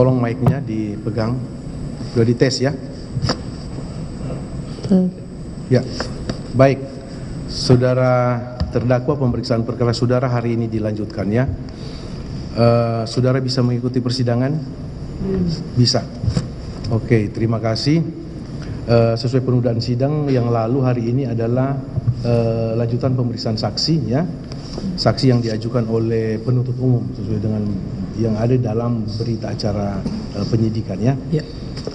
Tolong mic-nya dipegang. Sudah dites ya? Ya, baik. Saudara terdakwa, pemeriksaan perkara saudara hari ini dilanjutkan ya. Saudara bisa mengikuti persidangan? Bisa. Oke, terima kasih. Sesuai penundaan sidang yang lalu, hari ini adalah lanjutan pemeriksaan saksi ya. Saksi yang diajukan oleh penuntut umum sesuai dengan yang ada dalam berita acara penyidikan ya. Ya.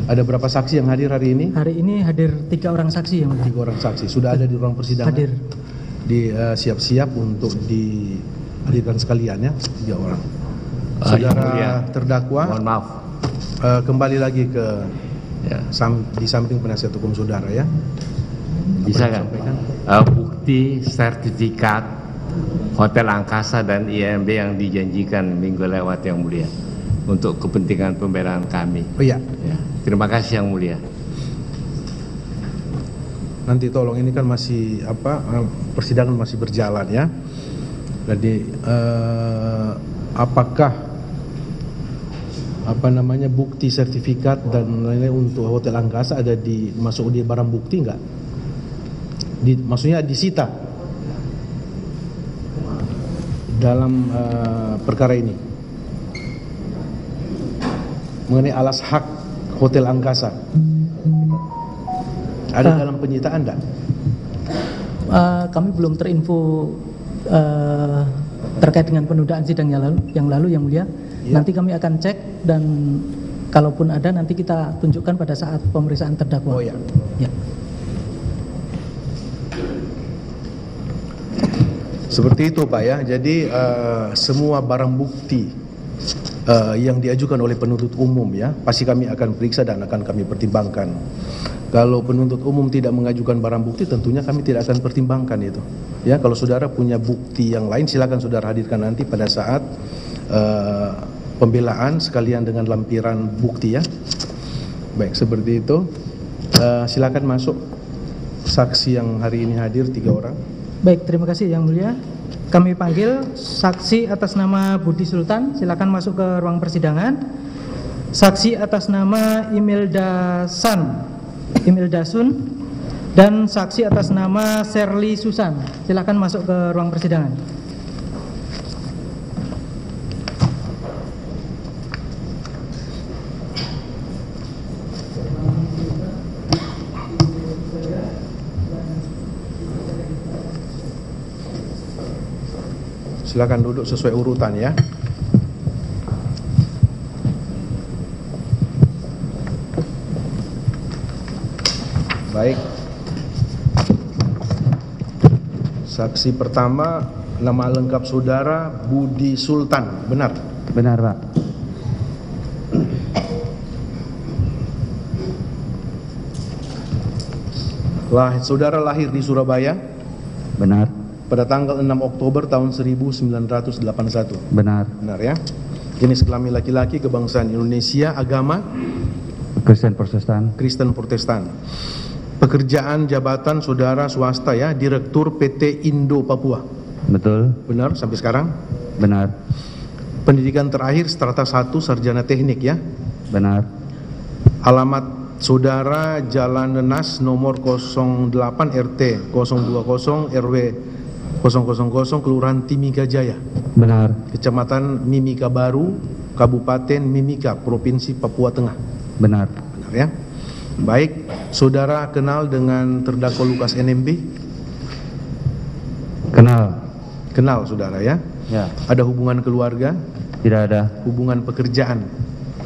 Ada berapa saksi yang hadir hari ini? Hari ini hadir 3 orang saksi yang mulia. 3 orang saksi. Sudah ada di ruang persidangan? Hadir. Siap-siap untuk dihadirkan sekalian ya, 3 orang. Saudara terdakwa, mohon maaf, kembali lagi ke ya. di samping penasihat hukum saudara ya. Bisa kan? Bukti sertifikat Hotel Angkasa dan IMB yang dijanjikan minggu lewat yang mulia untuk kepentingan pembelaan kami. Oh iya. Ya. Terima kasih yang mulia. Nanti tolong, ini kan masih persidangan masih berjalan ya. Jadi apakah bukti sertifikat dan lain-lain untuk Hotel Angkasa ada masuk di barang bukti enggak? Maksudnya disita dalam perkara ini mengenai alas hak Hotel Angkasa ada dalam penyitaan enggak? Kami belum terinfo terkait dengan penundaan sidang yang lalu yang mulia. Ya. Nanti kami akan cek dan kalaupun ada nanti kita tunjukkan pada saat pemeriksaan terdakwa. Oh ya. Ya. Seperti itu Pak ya. Jadi semua barang bukti yang diajukan oleh penuntut umum ya, pasti kami akan periksa dan akan kami pertimbangkan. Kalau penuntut umum tidak mengajukan barang bukti, tentunya kami tidak akan pertimbangkan itu. Ya, kalau saudara punya bukti yang lain, silakan saudara hadirkan nanti pada saat pembelaan sekalian dengan lampiran bukti ya. Baik, seperti itu. Silakan masuk saksi yang hari ini hadir 3 orang. Baik, terima kasih yang mulia. Kami panggil saksi atas nama Budi Sultan, silakan masuk ke ruang persidangan. Saksi atas nama Imelda Sun dan saksi atas nama Sherly Susan, silakan masuk ke ruang persidangan. Silakan duduk sesuai urutan ya. Baik. Saksi pertama, nama lengkap saudara Budi Sultan, benar? Benar, Pak. Saudara lahir di Surabaya? Benar. Pada tanggal 6 Oktober tahun 1981. Benar. Benar ya. Jenis kelamin laki-laki, kebangsaan Indonesia, agama Kristen Protestan. Kristen Protestan. Pekerjaan jabatan saudara swasta ya, Direktur PT Indo Papua. Betul. Benar sampai sekarang? Benar. Pendidikan terakhir strata 1 sarjana teknik ya. Benar. Alamat saudara Jalan Nenas nomor 08 RT 020 RW 000 Kelurahan Timika Jaya. Benar. Kecamatan Mimika Baru, Kabupaten Mimika, Provinsi Papua Tengah. Benar. Benar ya. Baik, saudara kenal dengan terdakwa Lukas NMB? Kenal. Kenal saudara ya. Ya. Ada hubungan keluarga? Tidak ada. Hubungan pekerjaan?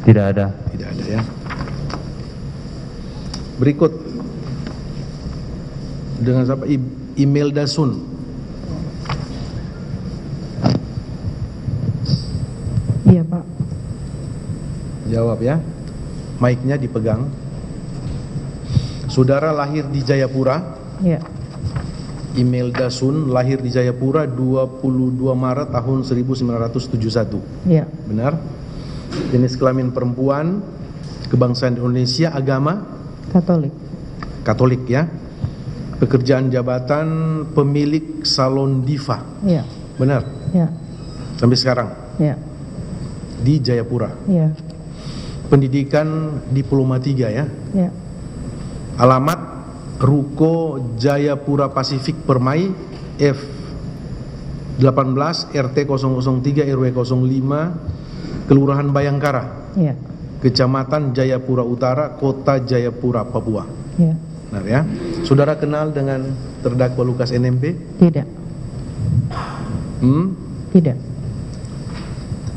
Tidak ada. Tidak ada ya. Berikut dengan siapa? Imelda Sun. Iya Pak. Jawab ya. Mic-nya dipegang. Saudara lahir di Jayapura? Iya. Imelda Sun lahir di Jayapura 22 Maret tahun 1971. Iya. Benar? Jenis kelamin perempuan, kebangsaan Indonesia, agama Katolik. Katolik ya. Pekerjaan jabatan pemilik salon diva. Iya. Benar? Iya. Sampai sekarang Iya. di Jayapura. Iya. pendidikan diploma 3 ya. Ya. Alamat Ruko Jayapura Pasifik Permai F 18 RT 003 RW 05 Kelurahan Bayangkara, Ya. Kecamatan Jayapura Utara, Kota Jayapura, Papua. Ya. Benar ya. Saudara kenal dengan terdakwa Lukas NMB? Tidak. Tidak.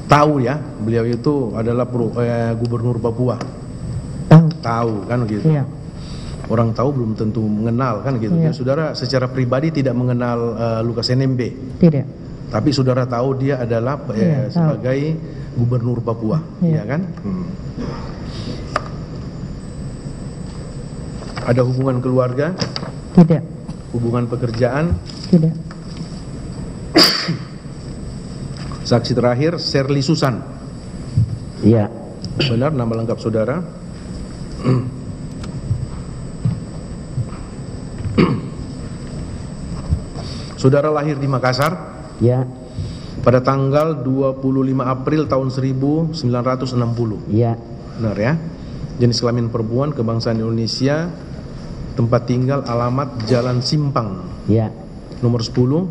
Tahu ya, beliau itu adalah gubernur Papua. Tahu. Tahu kan gitu. Iya. Orang tahu belum tentu mengenal kan gitu. Iya. Ya, saudara secara pribadi tidak mengenal Lukas NMB, Tidak. tapi saudara tahu dia adalah Iya, tahu. sebagai gubernur Papua, Iya. ya kan? Ada hubungan keluarga, Tidak. hubungan pekerjaan. Tidak. Saksi terakhir Sherly Susan. Iya. Benar nama lengkap saudara? Saudara lahir di Makassar Iya. pada tanggal 25 April tahun 1960. Iya. Benar ya? Jenis kelamin perempuan, kebangsaan Indonesia, tempat tinggal, alamat Jalan Simpang, Iya. nomor 10,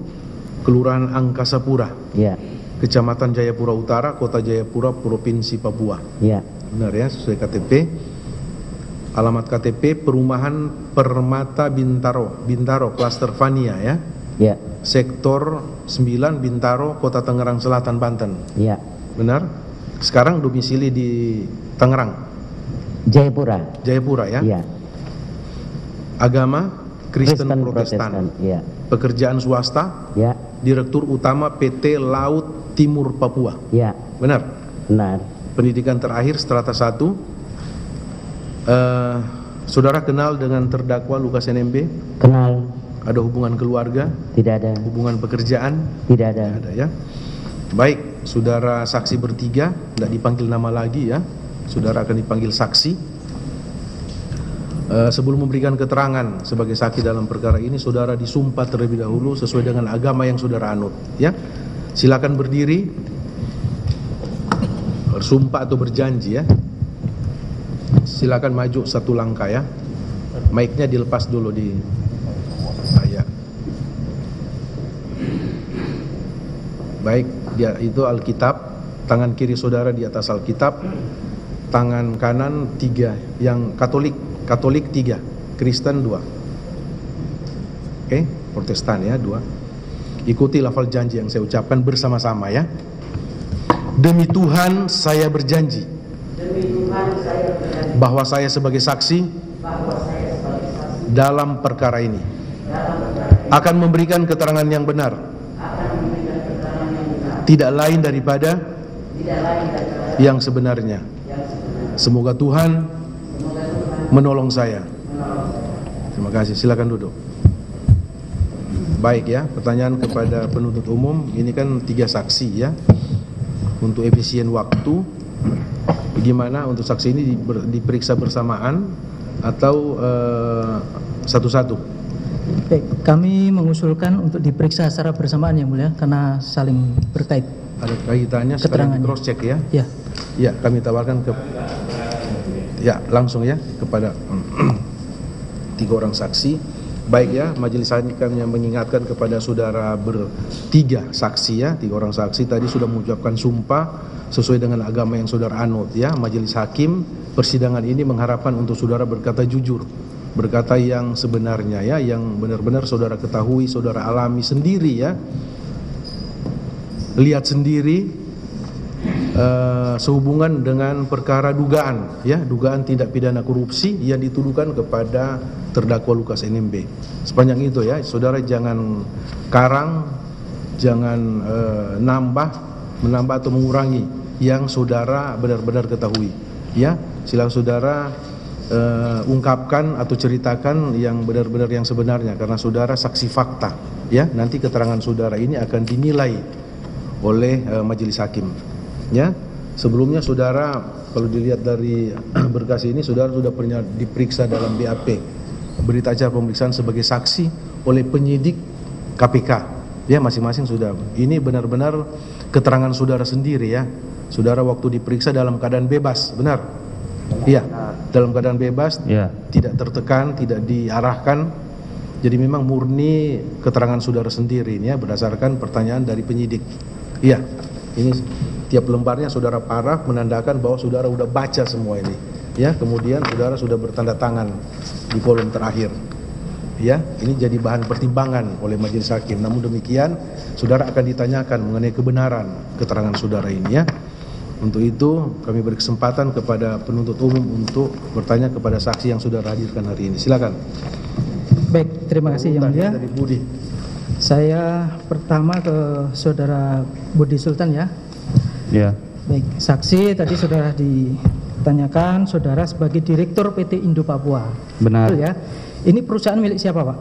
Kelurahan Angkasa Pura, Iya. Kecamatan Jayapura Utara, Kota Jayapura, Provinsi Papua. Iya. Benar ya, sesuai KTP. Alamat KTP Perumahan Permata Bintaro, Klaster Vania ya. Iya. Sektor 9 Bintaro, Kota Tangerang Selatan, Banten. Iya. Benar? Sekarang domisili di Tangerang, Jayapura. Jayapura ya. Iya. Agama Kristen Protestan. Iya. Pekerjaan swasta, Iya. Direktur Utama PT Laut Timur Papua. Iya. Benar? Benar. Pendidikan terakhir strata 1. Saudara kenal dengan terdakwa Lukas NMB? Kenal? Ada hubungan keluarga, Tidak ada. hubungan pekerjaan? Tidak ada. Ada ya. Baik, saudara saksi bertiga, tidak dipanggil nama lagi ya. Saudara akan dipanggil saksi. Sebelum memberikan keterangan sebagai saksi dalam perkara ini, saudara disumpah terlebih dahulu sesuai dengan agama yang saudara anut. Ya, silakan berdiri, bersumpah atau berjanji ya. Silakan maju satu langkah ya. Mic-nya dilepas dulu di ya. Baik, dia itu Alkitab, tangan kiri saudara di atas Alkitab, tangan kanan 3, yang Katolik 3, Kristen 2. Oke, Protestan ya 2. Ikuti lafal janji yang saya ucapkan bersama-sama ya. Demi Tuhan saya berjanji bahwa saya sebagai saksi dalam perkara ini akan memberikan keterangan yang benar, tidak lain daripada yang sebenarnya. Semoga Tuhan menolong saya. Terima kasih, silakan duduk. Baik ya, pertanyaan kepada penuntut umum. Ini kan 3 saksi ya. Untuk efisien waktu, bagaimana untuk saksi ini diperiksa bersamaan atau satu-satu? Baik, kami mengusulkan untuk diperiksa secara bersamaan yang mulia karena saling berkait. Ada kaitannya, sekarang di cross check ya. Ya. Ya, kami tawarkan ya langsung ya kepada 3 orang saksi. Baik ya, majelis hakim yang mengingatkan kepada saudara bertiga saksi ya, 3 orang saksi tadi sudah mengucapkan sumpah sesuai dengan agama yang saudara anut ya. Majelis hakim persidangan ini mengharapkan untuk saudara berkata jujur, berkata yang sebenarnya ya, yang benar-benar saudara ketahui, saudara alami sendiri ya, lihat sendiri sehubungan dengan perkara dugaan ya, dugaan tindak pidana korupsi yang dituduhkan kepada terdakwa Lukas NMB. Sepanjang itu ya, saudara jangan karang, jangan menambah atau mengurangi yang saudara benar-benar ketahui ya. Silakan saudara ungkapkan atau ceritakan yang benar-benar yang sebenarnya, karena saudara saksi fakta ya. Nanti keterangan saudara ini akan dinilai oleh majelis hakim ya. Sebelumnya saudara, kalau dilihat dari berkas ini, saudara sudah pernah diperiksa dalam BAP, berita acara pemeriksaan sebagai saksi oleh penyidik KPK ya, masing-masing sudah. Ini benar-benar keterangan saudara sendiri ya. Saudara waktu diperiksa dalam keadaan bebas, benar? Iya, dalam keadaan bebas, Ya. tidak tertekan, tidak diarahkan. Jadi memang murni keterangan saudara sendiri ini ya, berdasarkan pertanyaan dari penyidik. Iya, ini tiap lembarnya saudara paraf menandakan bahwa saudara sudah baca semua ini. Ya, kemudian saudara sudah bertanda tangan di kolom terakhir. Ya, ini jadi bahan pertimbangan oleh majelis hakim. Namun demikian, saudara akan ditanyakan mengenai kebenaran keterangan saudara ini ya. Untuk itu kami beri kesempatan kepada penuntut umum untuk bertanya kepada saksi yang sudah hadirkan hari ini. Silakan. Baik, terima kasih Yang Mulia. Dari Budi. Saya pertama ke Saudara Budi Sultan ya. Ya. Baik, saksi tadi sudah ditanyakan saudara sebagai Direktur PT Indo Papua. Benar. Betul ya. Ini perusahaan milik siapa, Pak?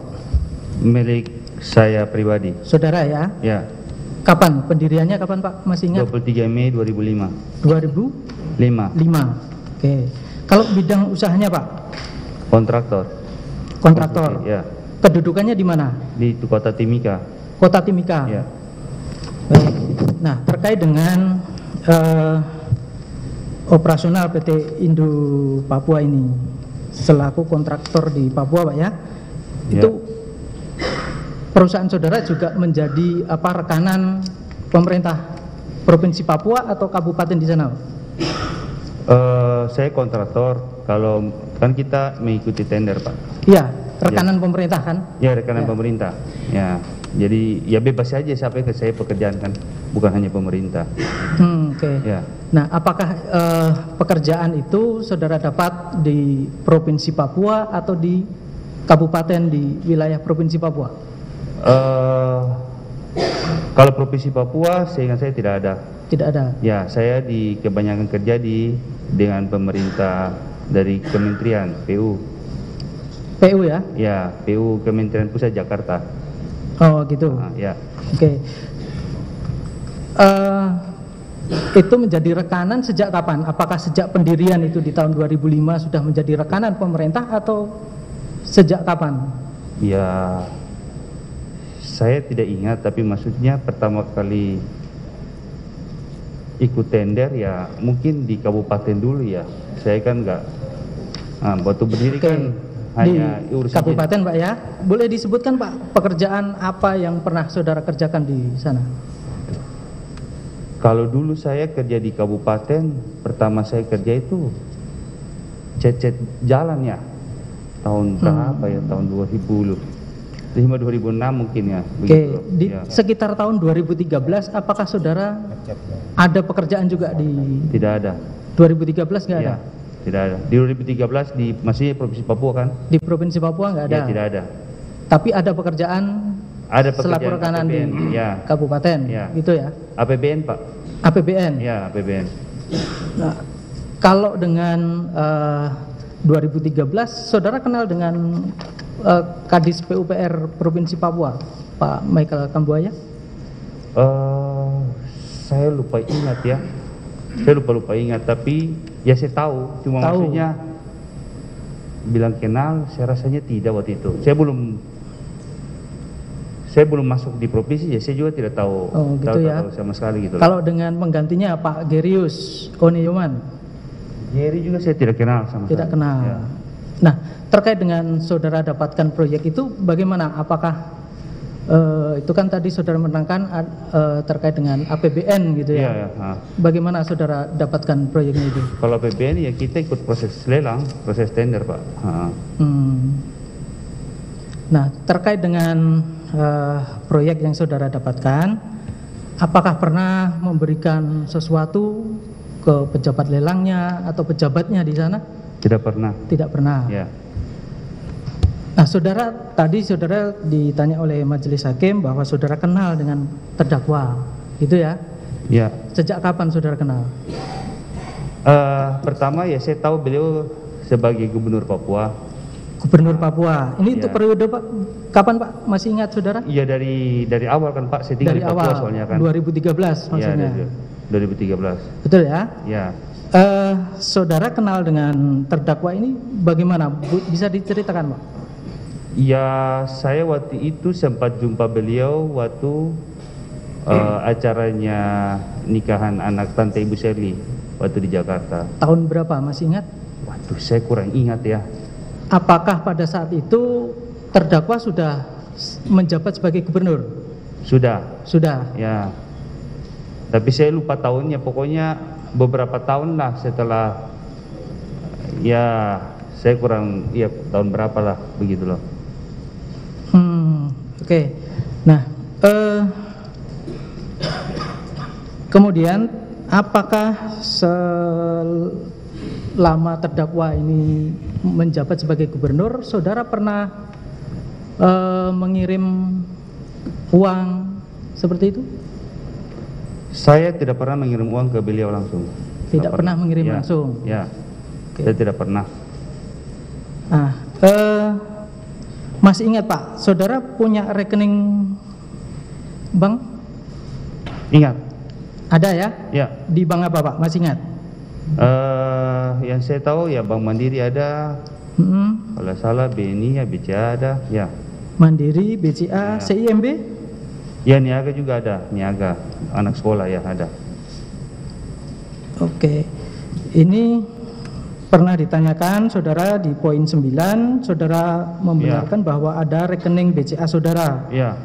Milik saya pribadi. Saudara ya. Ya. Kapan pendiriannya, kapan Pak? Masih ingat? 23 Mei 2005. 2005. 5. Oke. Kalau bidang usahanya Pak? Kontraktor. Kontraktor. Ya. Kedudukannya di mana? Di Kota Timika. Kota Timika. Ya. Baik. Nah, terkait dengan operasional PT Indo Papua ini selaku kontraktor di Papua, Pak ya. Ya. Itu perusahaan saudara juga menjadi rekanan pemerintah Provinsi Papua atau kabupaten di sana? Saya kontraktor. Kalau kan kita mengikuti tender, Pak. Iya, rekanan pemerintah kan? Ya, rekanan Ya. pemerintah. Ya. Jadi ya bebas saja siapa yang saya pekerjaan kan, bukan hanya pemerintah. Oke. Ya. Nah, apakah pekerjaan itu saudara dapat di Provinsi Papua atau di kabupaten di wilayah Provinsi Papua? Kalau Provinsi Papua, seingat saya tidak ada. Tidak ada. Ya, saya di kebanyakan kerja dengan pemerintah dari Kementerian PU. PU ya? Ya, PU Kementerian Pusat Jakarta. Oh gitu. Ya. Oke. Itu menjadi rekanan sejak kapan? Apakah sejak pendirian itu di tahun 2005 sudah menjadi rekanan pemerintah atau sejak kapan? Ya, saya tidak ingat, tapi maksudnya pertama kali ikut tender ya mungkin di kabupaten dulu ya. Saya kan enggak, waktu berdiri Oke. kan hanya Di urusan kabupaten Pak ya. Boleh disebutkan Pak pekerjaan apa yang pernah saudara kerjakan di sana? Kalau dulu saya kerja di kabupaten, pertama saya kerja itu cet jalan ya. Tahun berapa ya? Tahun 2006 mungkin ya. Oke, begitu. di Ya. sekitar tahun 2013 apakah saudara ada pekerjaan juga di Tidak ada. 2013 nggak ada? Ya, tidak ada. Di 2013 masih Provinsi Papua kan? Di Provinsi Papua nggak ada. Ya, tidak ada. Tapi ada pekerjaan Ada selaku pekerjaan rekanan APBN, di ya. kabupaten, Ya. gitu ya? APBN, Pak. APBN. Ya, APBN. Nah, kalau dengan 2013, saudara kenal dengan Kadis PUPR Provinsi Papua, Pak Michael Kambuaya? Saya lupa ingat ya. Saya lupa ingat, tapi ya saya tahu. Cuma Tahu. maksudnya bilang kenal, saya rasanya tidak waktu itu. Saya belum masuk di provinsi, ya saya juga tidak tahu, Oh, gitu ya. tahu sama sekali gitu. Kalau dengan penggantinya Pak Gerius Onioman, Jerry juga saya tidak kenal sama tidak sekali. kenal. Ya. Nah, terkait dengan saudara dapatkan proyek itu bagaimana? Apakah itu kan tadi saudara menerangkan terkait dengan APBN gitu Iya, ya? ya. Bagaimana saudara dapatkan proyeknya itu? Kalau APBN ya kita ikut proses lelang, proses tender, Pak. Nah, terkait dengan proyek yang saudara dapatkan, apakah pernah memberikan sesuatu ke pejabat lelangnya atau pejabatnya di sana? Tidak pernah. Tidak pernah. Ya. Nah, saudara ditanya oleh majelis hakim bahwa saudara kenal dengan terdakwa, gitu ya? Ya. Sejak kapan saudara kenal? Pertama ya saya tahu beliau sebagai gubernur Papua. Gubernur Papua. Ini untuk Ya. periode Pak, kapan Pak? Masih ingat saudara? Iya dari awal kan Pak, saya tinggal Dari di Papua awal, soalnya kan. 2013 Iya, maksudnya. dari 2013. Betul ya? Ya. Saudara kenal dengan terdakwa ini bagaimana? Bisa diceritakan Pak? Ya, saya waktu itu sempat jumpa beliau waktu acaranya nikahan anak tante Ibu Shirley waktu di Jakarta. Tahun berapa? Masih ingat? Waduh, saya kurang ingat ya. Apakah pada saat itu terdakwa sudah menjabat sebagai gubernur? Sudah. Sudah. Ya. Tapi saya lupa tahunnya, pokoknya beberapa tahun lah setelah, ya saya kurang, ya tahun berapa lah begitu loh. Oke. Nah, kemudian apakah selama terdakwa ini menjabat sebagai gubernur, saudara pernah mengirim uang seperti itu? Saya tidak pernah mengirim uang ke beliau langsung. Tidak pernah mengirim Ya, langsung? Ya, Oke. saya tidak pernah. Nah, masih ingat Pak, saudara punya rekening bank? Ingat? Ada ya? Ya. Di bank apa Pak? Masih ingat? Yang saya tahu ya Bank Mandiri ada, kalau salah BNI ya BCA ada, ya. Mandiri, BCA, Ya. CIMB? Ya Niaga juga ada, Niaga, anak sekolah ya ada. Oke. Ini pernah ditanyakan saudara di poin 9, saudara membenarkan bahwa ada rekening BCA saudara. Ya.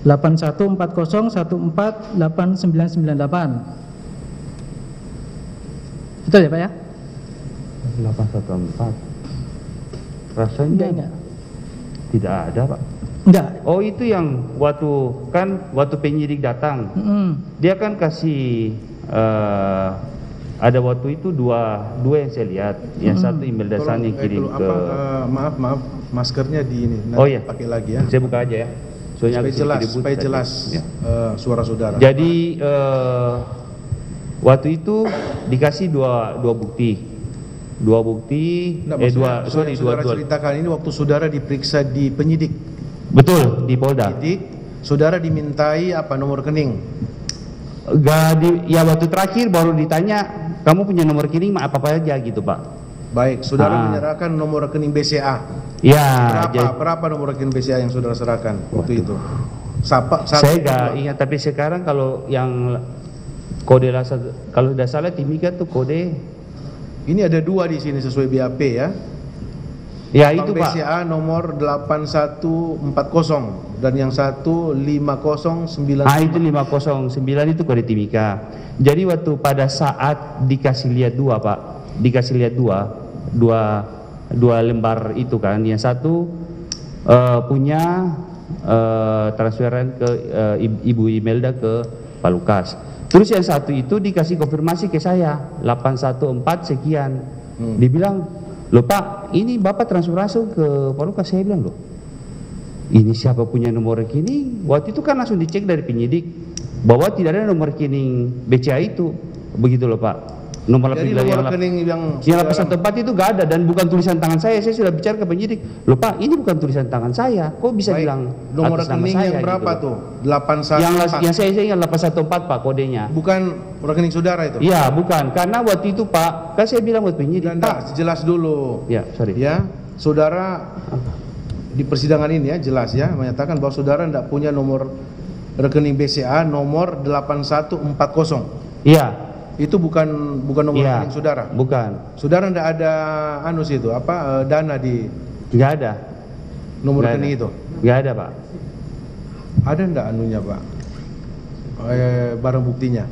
8140148998. Betul ya Pak ya? 814. Rasanya Enggak. tidak ada Pak. Enggak. Oh itu yang waktu penyidik datang, dia kan kasih ada waktu itu dua yang saya lihat, yang satu email dasarnya kirim ke. Maaf, maskernya di ini. Nanti Oh iya, pakai lagi ya. Saya buka aja ya. Soalnya Supaya jelas Ya. suara saudara. Jadi waktu itu dikasih dua bukti. Nggak, saudara ceritakan ini waktu saudara diperiksa di penyidik. Betul, di Polda. Penyidik, saudara dimintai apa nomor rekening? Ya waktu terakhir baru ditanya, kamu punya nomor rekening apa aja gitu Pak. Baik, saudara menyerahkan nomor rekening BCA. Ya. Berapa nomor rekening BCA yang saudara serahkan waktu itu? Satu, Saya nggak ingat, tapi sekarang kalau yang kode kalau tidak salah Timika tuh kode. Ini ada dua di sini sesuai BAP ya. Ya Bank itu Pak. BCA nomor 8140 dan yang satu 5095. Itu 509 itu kode Timika. Jadi waktu pada saat dikasih lihat dua Pak, dikasih lihat dua lembar itu kan, yang satu punya transferan ke Ibu Imelda ke Pak Lukas. Terus yang satu itu dikasih konfirmasi ke saya 814 sekian. Dibilang, "Loh Pak, ini Bapak transfer langsung ke Pak Lukas." Saya bilang, "Loh, ini siapa punya nomor rekening?" Waktu itu kan langsung dicek dari penyidik bahwa tidak ada nomor rekening BCA itu. Begitu loh Pak. Nomor Jadi nomor rekening yang 814 itu gak ada dan bukan tulisan tangan saya. Saya sudah bicara ke penyidik, "Loh Pak, ini bukan tulisan tangan saya. Kok bisa bilang nomor atas nama rekening saya?" yang berapa gitu tuh? 814. Yang saya ingat 814 Pak kodenya. Bukan rekening saudara itu? Iya, bukan. Karena waktu itu Pak, kan saya bilang buat penyidik, Pak. Jelas dulu. Ya, sorry. Ya, saudara di persidangan ini ya jelas ya menyatakan bahwa saudara tidak punya nomor rekening BCA nomor 8140. Iya. Itu bukan nomor rekening saudara. Bukan. Saudara tidak ada dana di Nggak ada. nomor rekening itu. Nggak ada Pak. Ada enggak anunya Pak? Barang buktinya.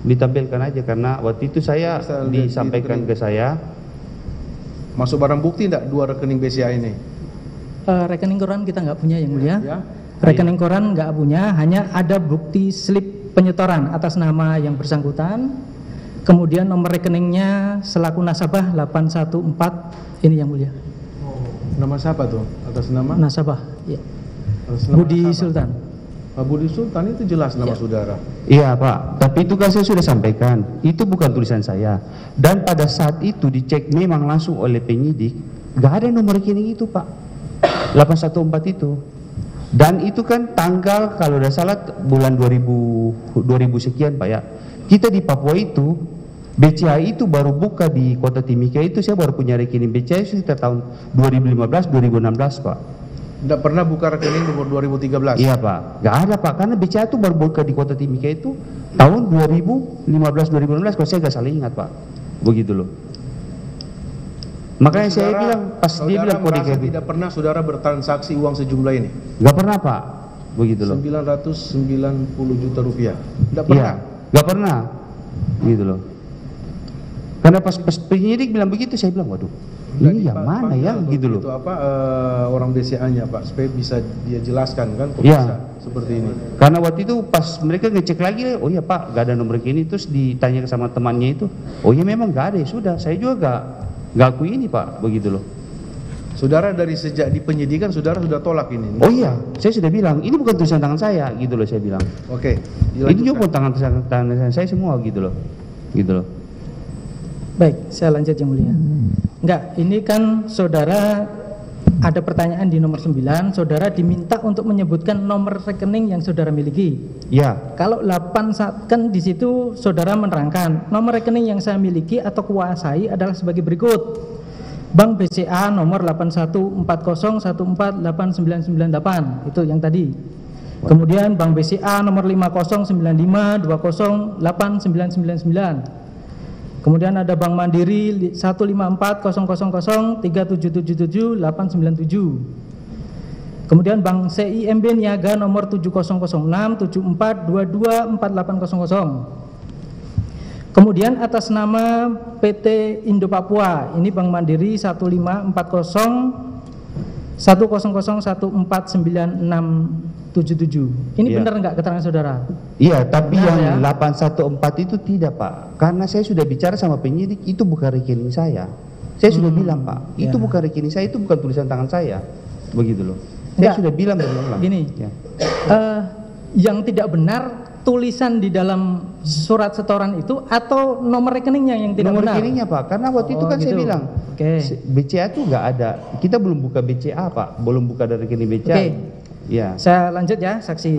Ditampilkan aja karena waktu itu saya disampaikan ke saya. Masuk barang bukti enggak dua rekening BCA ini? Rekening koran kita nggak punya yang mulia. Ya. Rekening koran nggak punya, hanya ada bukti slip penyetoran atas nama yang bersangkutan. Kemudian nomor rekeningnya selaku nasabah 814 ini yang mulia. Nama siapa tuh? Atas nama? Nasabah, ya. Atas nama Budi nasabah. Sultan. Pak Budi Sultan itu jelas nama saudara. Iya Pak, tapi itu kan saya sudah sampaikan, itu bukan tulisan saya. Dan pada saat itu dicek memang langsung oleh penyidik, nggak ada nomor rekening itu Pak, 814 itu. Dan itu kan tanggal kalau tidak salah bulan 2000 sekian Pak ya. Kita di Papua itu BCA itu baru buka di Kota Timika itu, saya baru punya rekening BCA itu sekitar tahun 2015-2016 Pak. Tidak pernah buka rekening nomor 2013? Iya Pak, nggak ada Pak, karena BCA itu baru buka di Kota Timika itu tahun 2015-2016 kalau saya nggak salah ingat Pak, begitu loh. Makanya saya bilang pas dia bilang kode merasa tidak pernah saudara bertransaksi uang sejumlah ini. nggak pernah Pak, begitu loh. 990 juta rupiah. Tidak pernah. Nggak pernah, gitu loh. Karena pas penyidik bilang begitu, saya bilang waduh, ini yang mana ya, gitu loh. Itu apa orang BCA-nya Pak, supaya bisa dia jelaskan kan, kok Iya. bisa seperti ini. Karena waktu itu pas mereka ngecek lagi, oh iya Pak, gak ada nomor ini, terus ditanya sama temannya itu, oh iya memang gak ada, ya sudah, saya juga gak akui ini Pak, begitu loh. Saudara dari sejak di penyidikan saudara sudah tolak ini. Oh iya, saya sudah bilang, ini bukan tulisan tangan saya, gitu loh saya bilang. Oke, Ini juga bukan tangan saya semua, gitu loh. Gitu loh. Baik, saya lanjut yang mulia. Enggak, ini kan saudara ada pertanyaan di nomor 9, saudara diminta untuk menyebutkan nomor rekening yang saudara miliki. Ya, Kalau 8 kan di situ saudara menerangkan nomor rekening yang saya miliki atau kuasai adalah sebagai berikut. Bank BCA nomor 8140148998, itu yang tadi. Kemudian Bank BCA nomor 509520089999. Kemudian ada Bank Mandiri 1540037777897. Kemudian Bank CIMB Niaga nomor 700674224800. Kemudian atas nama PT Indo Papua, ini Bank Mandiri 154014967. Ini Iya. benar enggak keterangan saudara? iya, tapi Benar, yang ya? 814 itu tidak Pak, karena saya sudah bicara sama penyidik, itu bukan rekening saya. Saya sudah bilang Pak, itu ya. bukan rekening saya, itu bukan tulisan tangan saya, begitu loh. Saya Enggak. sudah bilang berulang. Gini, Ya. yang tidak benar tulisan di dalam surat setoran itu atau nomor rekeningnya yang tidak Nomor benar? rekeningnya Pak, karena waktu itu Oh, kan saya gitu. bilang Oke. BCA itu nggak ada, kita belum buka BCA Pak, belum buka dari rekening BCA. Oke. Ya, Saya lanjut ya, saksi.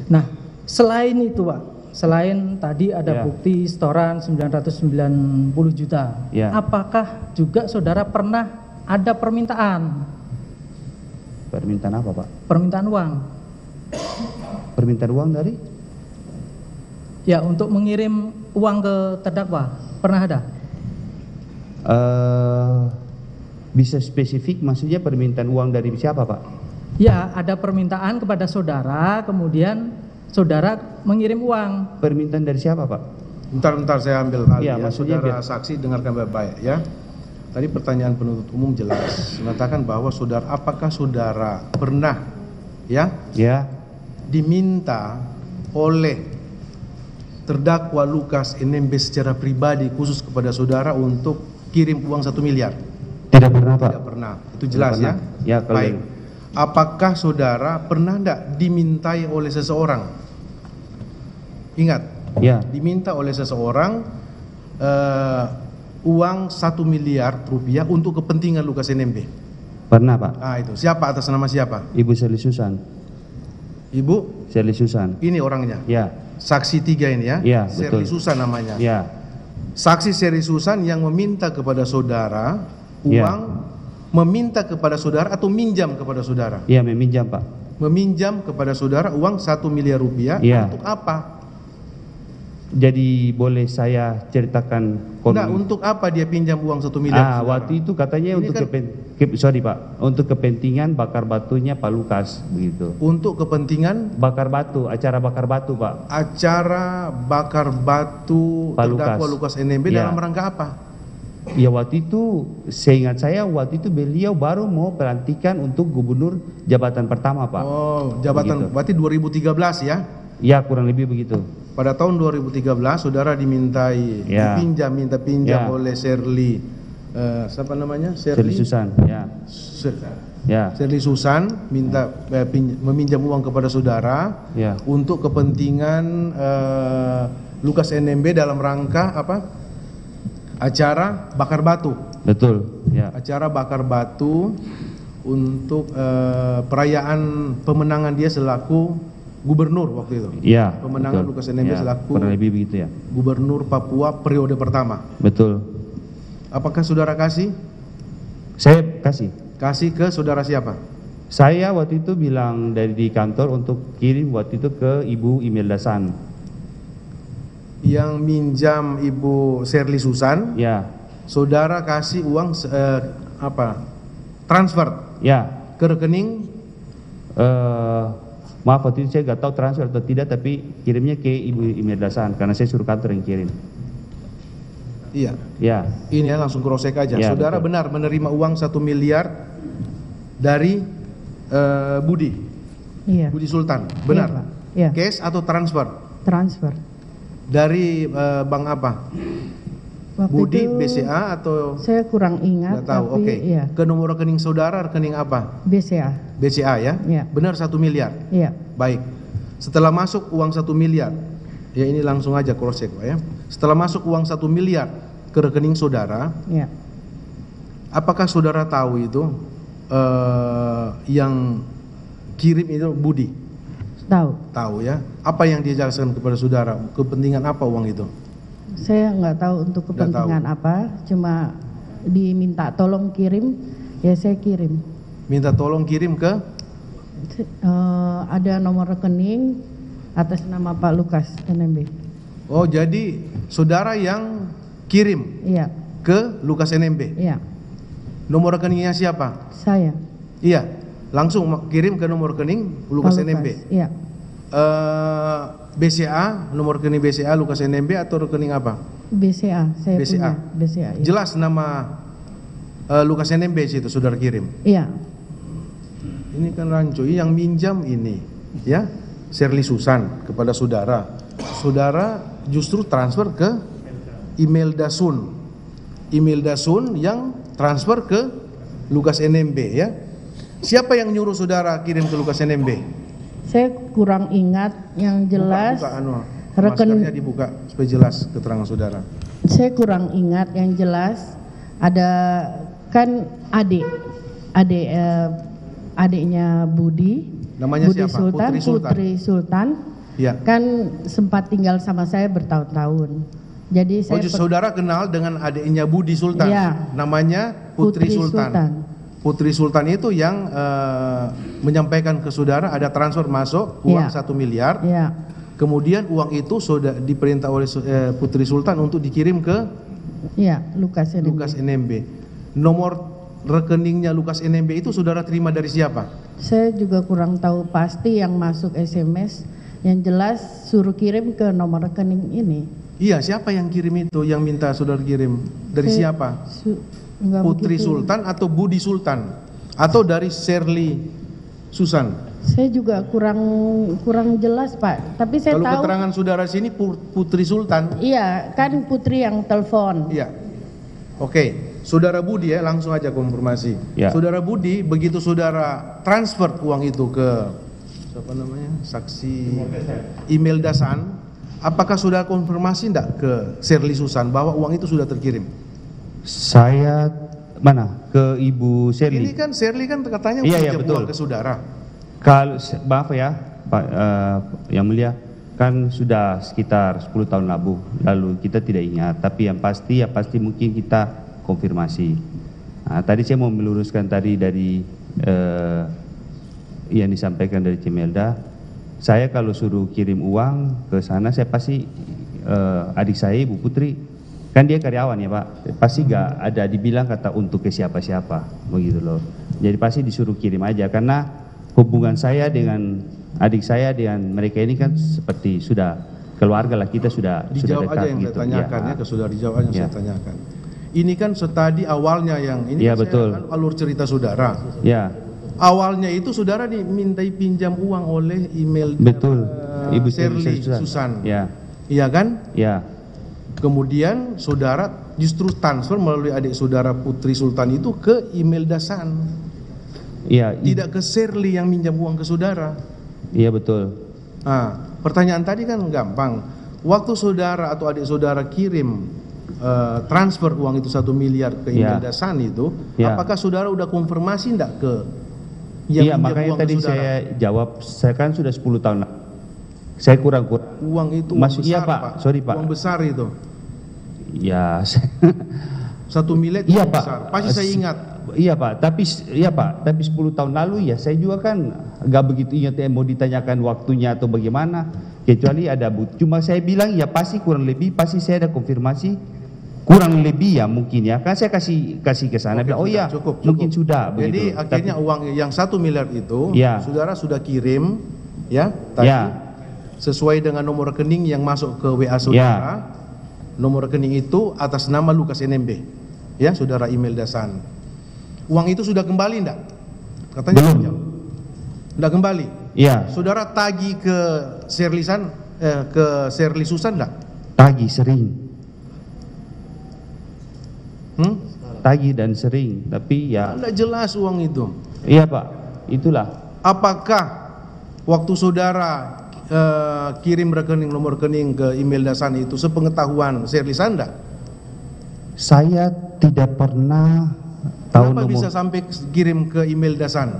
Nah, selain itu Pak, selain tadi ada Ya. bukti setoran 990 juta, Ya. apakah juga saudara pernah ada permintaan permintaan apa Pak? permintaan uang? Permintaan uang dari? Ya, untuk mengirim uang ke terdakwa, pernah ada? Bisa spesifik maksudnya permintaan uang dari siapa Pak? Ya, ada permintaan kepada saudara, kemudian saudara mengirim uang. Permintaan dari siapa Pak? Bentar saya ambil alih Iya, ya. maksudnya Saudara biar- saksi dengarkan baik-baik ya. Tadi pertanyaan penuntut umum jelas mengatakan bahwa apakah saudara pernah ya Ya, diminta oleh terdakwa Lukas NMB secara pribadi khusus kepada saudara untuk kirim uang 1 miliar? tidak pernah Pak. Tidak pernah. Itu jelas ya. Tidak pernah. Ya, kalau Baik. dari- Apakah saudara pernah tidak dimintai oleh seseorang? Ingat, Ya, diminta oleh seseorang uang 1 miliar rupiah untuk kepentingan Lukas NMB. pernah Pak. Ah itu. Siapa atas nama siapa? Ibu Sherly Susan. Ibu, Sherly Susan. ini orangnya. Ya, Saksi 3 ini ya. Iya, Sherly betul. Susan namanya. ya, Saksi Sherly Susan yang meminta kepada saudara uang, Iya. meminta kepada saudara atau minjam kepada saudara? ya meminjam Pak. Meminjam kepada saudara uang 1 miliar rupiah Iya. untuk apa? Jadi boleh saya ceritakan Enggak, untuk apa dia pinjam uang 1 miliar? saudara? waktu itu katanya Ini untuk kan- sorry Pak, untuk kepentingan bakar batunya Pak Lukas begitu. Untuk kepentingan Bakar batu, acara bakar batu Pak. acara bakar batu Pak terdakwa Lukas. Lukas NMB Ya. dalam rangka apa? Ya waktu itu, seingat saya waktu itu beliau baru mau pelantikan untuk gubernur jabatan pertama Pak. Oh, jabatan Begitu. berarti 2013 ya. Ya kurang lebih begitu. Pada tahun 2013 saudara dimintai Ya. minta pinjam Ya. oleh Sherly siapa namanya? Sherly Susan, ya, ya, Sherly Susan minta meminjam uang kepada saudara ya, untuk kepentingan Lukas NMB dalam rangka apa? Acara bakar batu. betul, ya, Acara bakar batu untuk perayaan pemenangan dia selaku gubernur waktu itu. ya. Pemenangan betul. Lukas NMB Ya, selaku kurang lebih begitu ya, gubernur Papua periode pertama. betul. Apakah saudara kasih? Saya kasih. Kasih ke saudara siapa? Saya waktu itu bilang dari di kantor untuk kirim waktu itu ke Ibu Imelda San. yang minjam Ibu Sherly Susan, Ya, saudara kasih uang transfer ya. ke rekening. Maaf waktu itu saya nggak tahu transfer atau tidak, tapi kirimnya ke Ibu Imelda San karena saya suruh kantor yang kirim. Iya. Ya, Ini ya langsung cross check aja. Ya, Saudara betul. benar menerima uang 1 miliar dari Budi Iya. Budi Sultan, benar? Iya, Pak. Iya. Cash atau transfer? Transfer. Dari bank apa? Waktu Budi, itu BCA atau saya kurang ingat, nggak tahu? tapi Oke. iya, Ke nomor rekening saudara, rekening apa? BCA. BCA ya? Iya. Benar 1 miliar. Iya. Baik. Setelah masuk uang 1 miliar, ya ini langsung aja cross check Pak ya. Setelah masuk uang 1 miliar ke rekening saudara, Iya. apakah saudara tahu itu yang kirim itu Budi? Tahu. Tahu ya. Apa yang dia jelaskan kepada saudara? Kepentingan apa uang itu? Saya nggak tahu untuk Nggak kepentingan apa, cuma diminta tolong kirim, ya saya kirim. Minta tolong kirim ke Ada nomor rekening atas nama Pak Lukas NMB. Oh, jadi saudara yang kirim Iya. ke Lukas NMB. Iya. Nomor rekeningnya siapa? Saya. Iya. Langsung kirim ke nomor rekening Lukas Pak NMB. Iya. BCA, nomor rekening BCA Lukas NMB atau rekening apa? BCA. Saya BCA. punya BCA. Iya. Jelas nama Lukas NMB situ saudara kirim. Iya. Ini kan rancu yang minjam ini, ya, Sherly Susan kepada saudara. Saudara justru transfer ke Imelda Sun. Imelda Sun yang transfer ke Lukas NMB ya. Siapa yang nyuruh saudara kirim ke Lukas NMB? Saya kurang ingat, yang jelas Buka, rekening. maskernya dibuka supaya jelas keterangan saudara. Saya kurang ingat, yang jelas ada kan adiknya Budi. Namanya Budi siapa? Sultan, Putri Sultan. Putri Sultan. Ya. Kan sempat tinggal sama saya bertahun-tahun. Jadi saya Saudara kenal dengan adiknya Budi Sultan. Iya. Namanya Putri Sultan. Putri Sultan itu yang menyampaikan ke saudara ada transfer masuk uang Iya. 1 miliar. Iya. Kemudian uang itu sudah diperintah oleh Putri Sultan untuk dikirim ke Iya, Lukas NMB. Lukas NMB. Nomor rekeningnya Lukas NMB itu saudara terima dari siapa? Saya juga kurang tahu pasti yang masuk SMS. Yang jelas suruh kirim ke nomor rekening ini. Iya, siapa yang kirim itu? Yang minta saudara kirim dari siapa? Enggak Putri begitu. Sultan atau Budi Sultan? Atau dari Sherly Susan? Saya juga kurang jelas, Pak. Tapi saya Kalau tahu. keterangan saudara sini Putri Sultan. Iya, kan Putri yang telepon. Iya. Oke, saudara Budi ya, langsung aja konfirmasi. Ya. Saudara Budi, begitu saudara transfer uang itu ke siapa namanya? Saksi Imelda San, apakah saudara konfirmasi enggak ke Sherly Susan bahwa uang itu sudah terkirim? saya mana ke Ibu Sherly. Ini kan Sherly kan katanya Iya, pinjam betul. uang ke saudara. Kalau maaf ya Pak yang mulia, kan sudah sekitar 10 tahun lalu kita tidak ingat, tapi yang pasti mungkin kita konfirmasi. Nah, tadi saya mau meluruskan tadi dari yang disampaikan dari Cimelda. Saya kalau suruh kirim uang ke sana, saya pasti adik saya Ibu Putri, kan dia karyawan ya Pak, pasti gak ada dibilang kata untuk ke siapa-siapa begitu loh. Jadi pasti disuruh kirim aja, karena hubungan saya dengan adik saya dengan mereka ini kan seperti sudah keluarga lah, kita sudah Dijawab dekat aja yang gitu. saya tanyakan ya, ke saudara dijawab aja yang Ya. saya tanyakan. Ini kan tadi awalnya yang ini Ya, kan betul. saya alur cerita saudara. Ya, Awalnya itu saudara dimintai pinjam uang oleh email betul. Ibu Sherly Susan. Susan. Ya, Iya kan? ya, Kemudian saudara justru transfer melalui adik saudara Putri Sultan itu ke email Dasan. ya, Tidak ke Sherly yang minjam uang ke saudara. iya betul. Nah, pertanyaan tadi kan gampang. Waktu saudara atau adik saudara kirim transfer uang itu 1 miliar ke email Ya. Dasan itu, Ya. apakah saudara udah konfirmasi enggak ke yang Iya, minjam makanya uang tadi ke saudara? saya jawab, saya kan sudah 10 tahun lalu. Saya kurang. Uang itu Masuk, besar, iya, Pak. Sorry, Pak. Uang besar itu. Ya, 1 miliar itu iya uang Pak. besar. Pasti saya ingat. Iya Pak, tapi 10 tahun lalu ya saya juga kan nggak begitu ingat ya, mau ditanyakan waktunya atau bagaimana. kecuali ada bukti. Cuma saya bilang ya pasti kurang lebih, pasti saya ada konfirmasi kurang lebih ya mungkin ya. Kan saya kasih ke sana. Oke, Bilang, oh sudah, ya cukup. mungkin sudah. Jadi begitu. akhirnya Tapi- uang yang 1 miliar itu, Ya. saudara sudah kirim, ya, tadi, Ya. sesuai dengan nomor rekening yang masuk ke WA saudara. Nomor rekening itu atas nama Lukas NMB, ya, saudara Imelda San. Uang itu sudah kembali enggak? Katanya Belum. pinjam. Enggak kembali. Ya, Saudara tagih ke Serlisan, ke Serli Susan enggak? tagih sering. Tagih dan sering, tapi ya Enggak jelas uang itu. iya Pak, itulah. Apakah waktu saudara kirim nomor rekening ke Imelda San itu sepengetahuan Serli Sanda? Saya tidak pernah tahu Kenapa nomor. bisa sampai kirim ke Imelda San?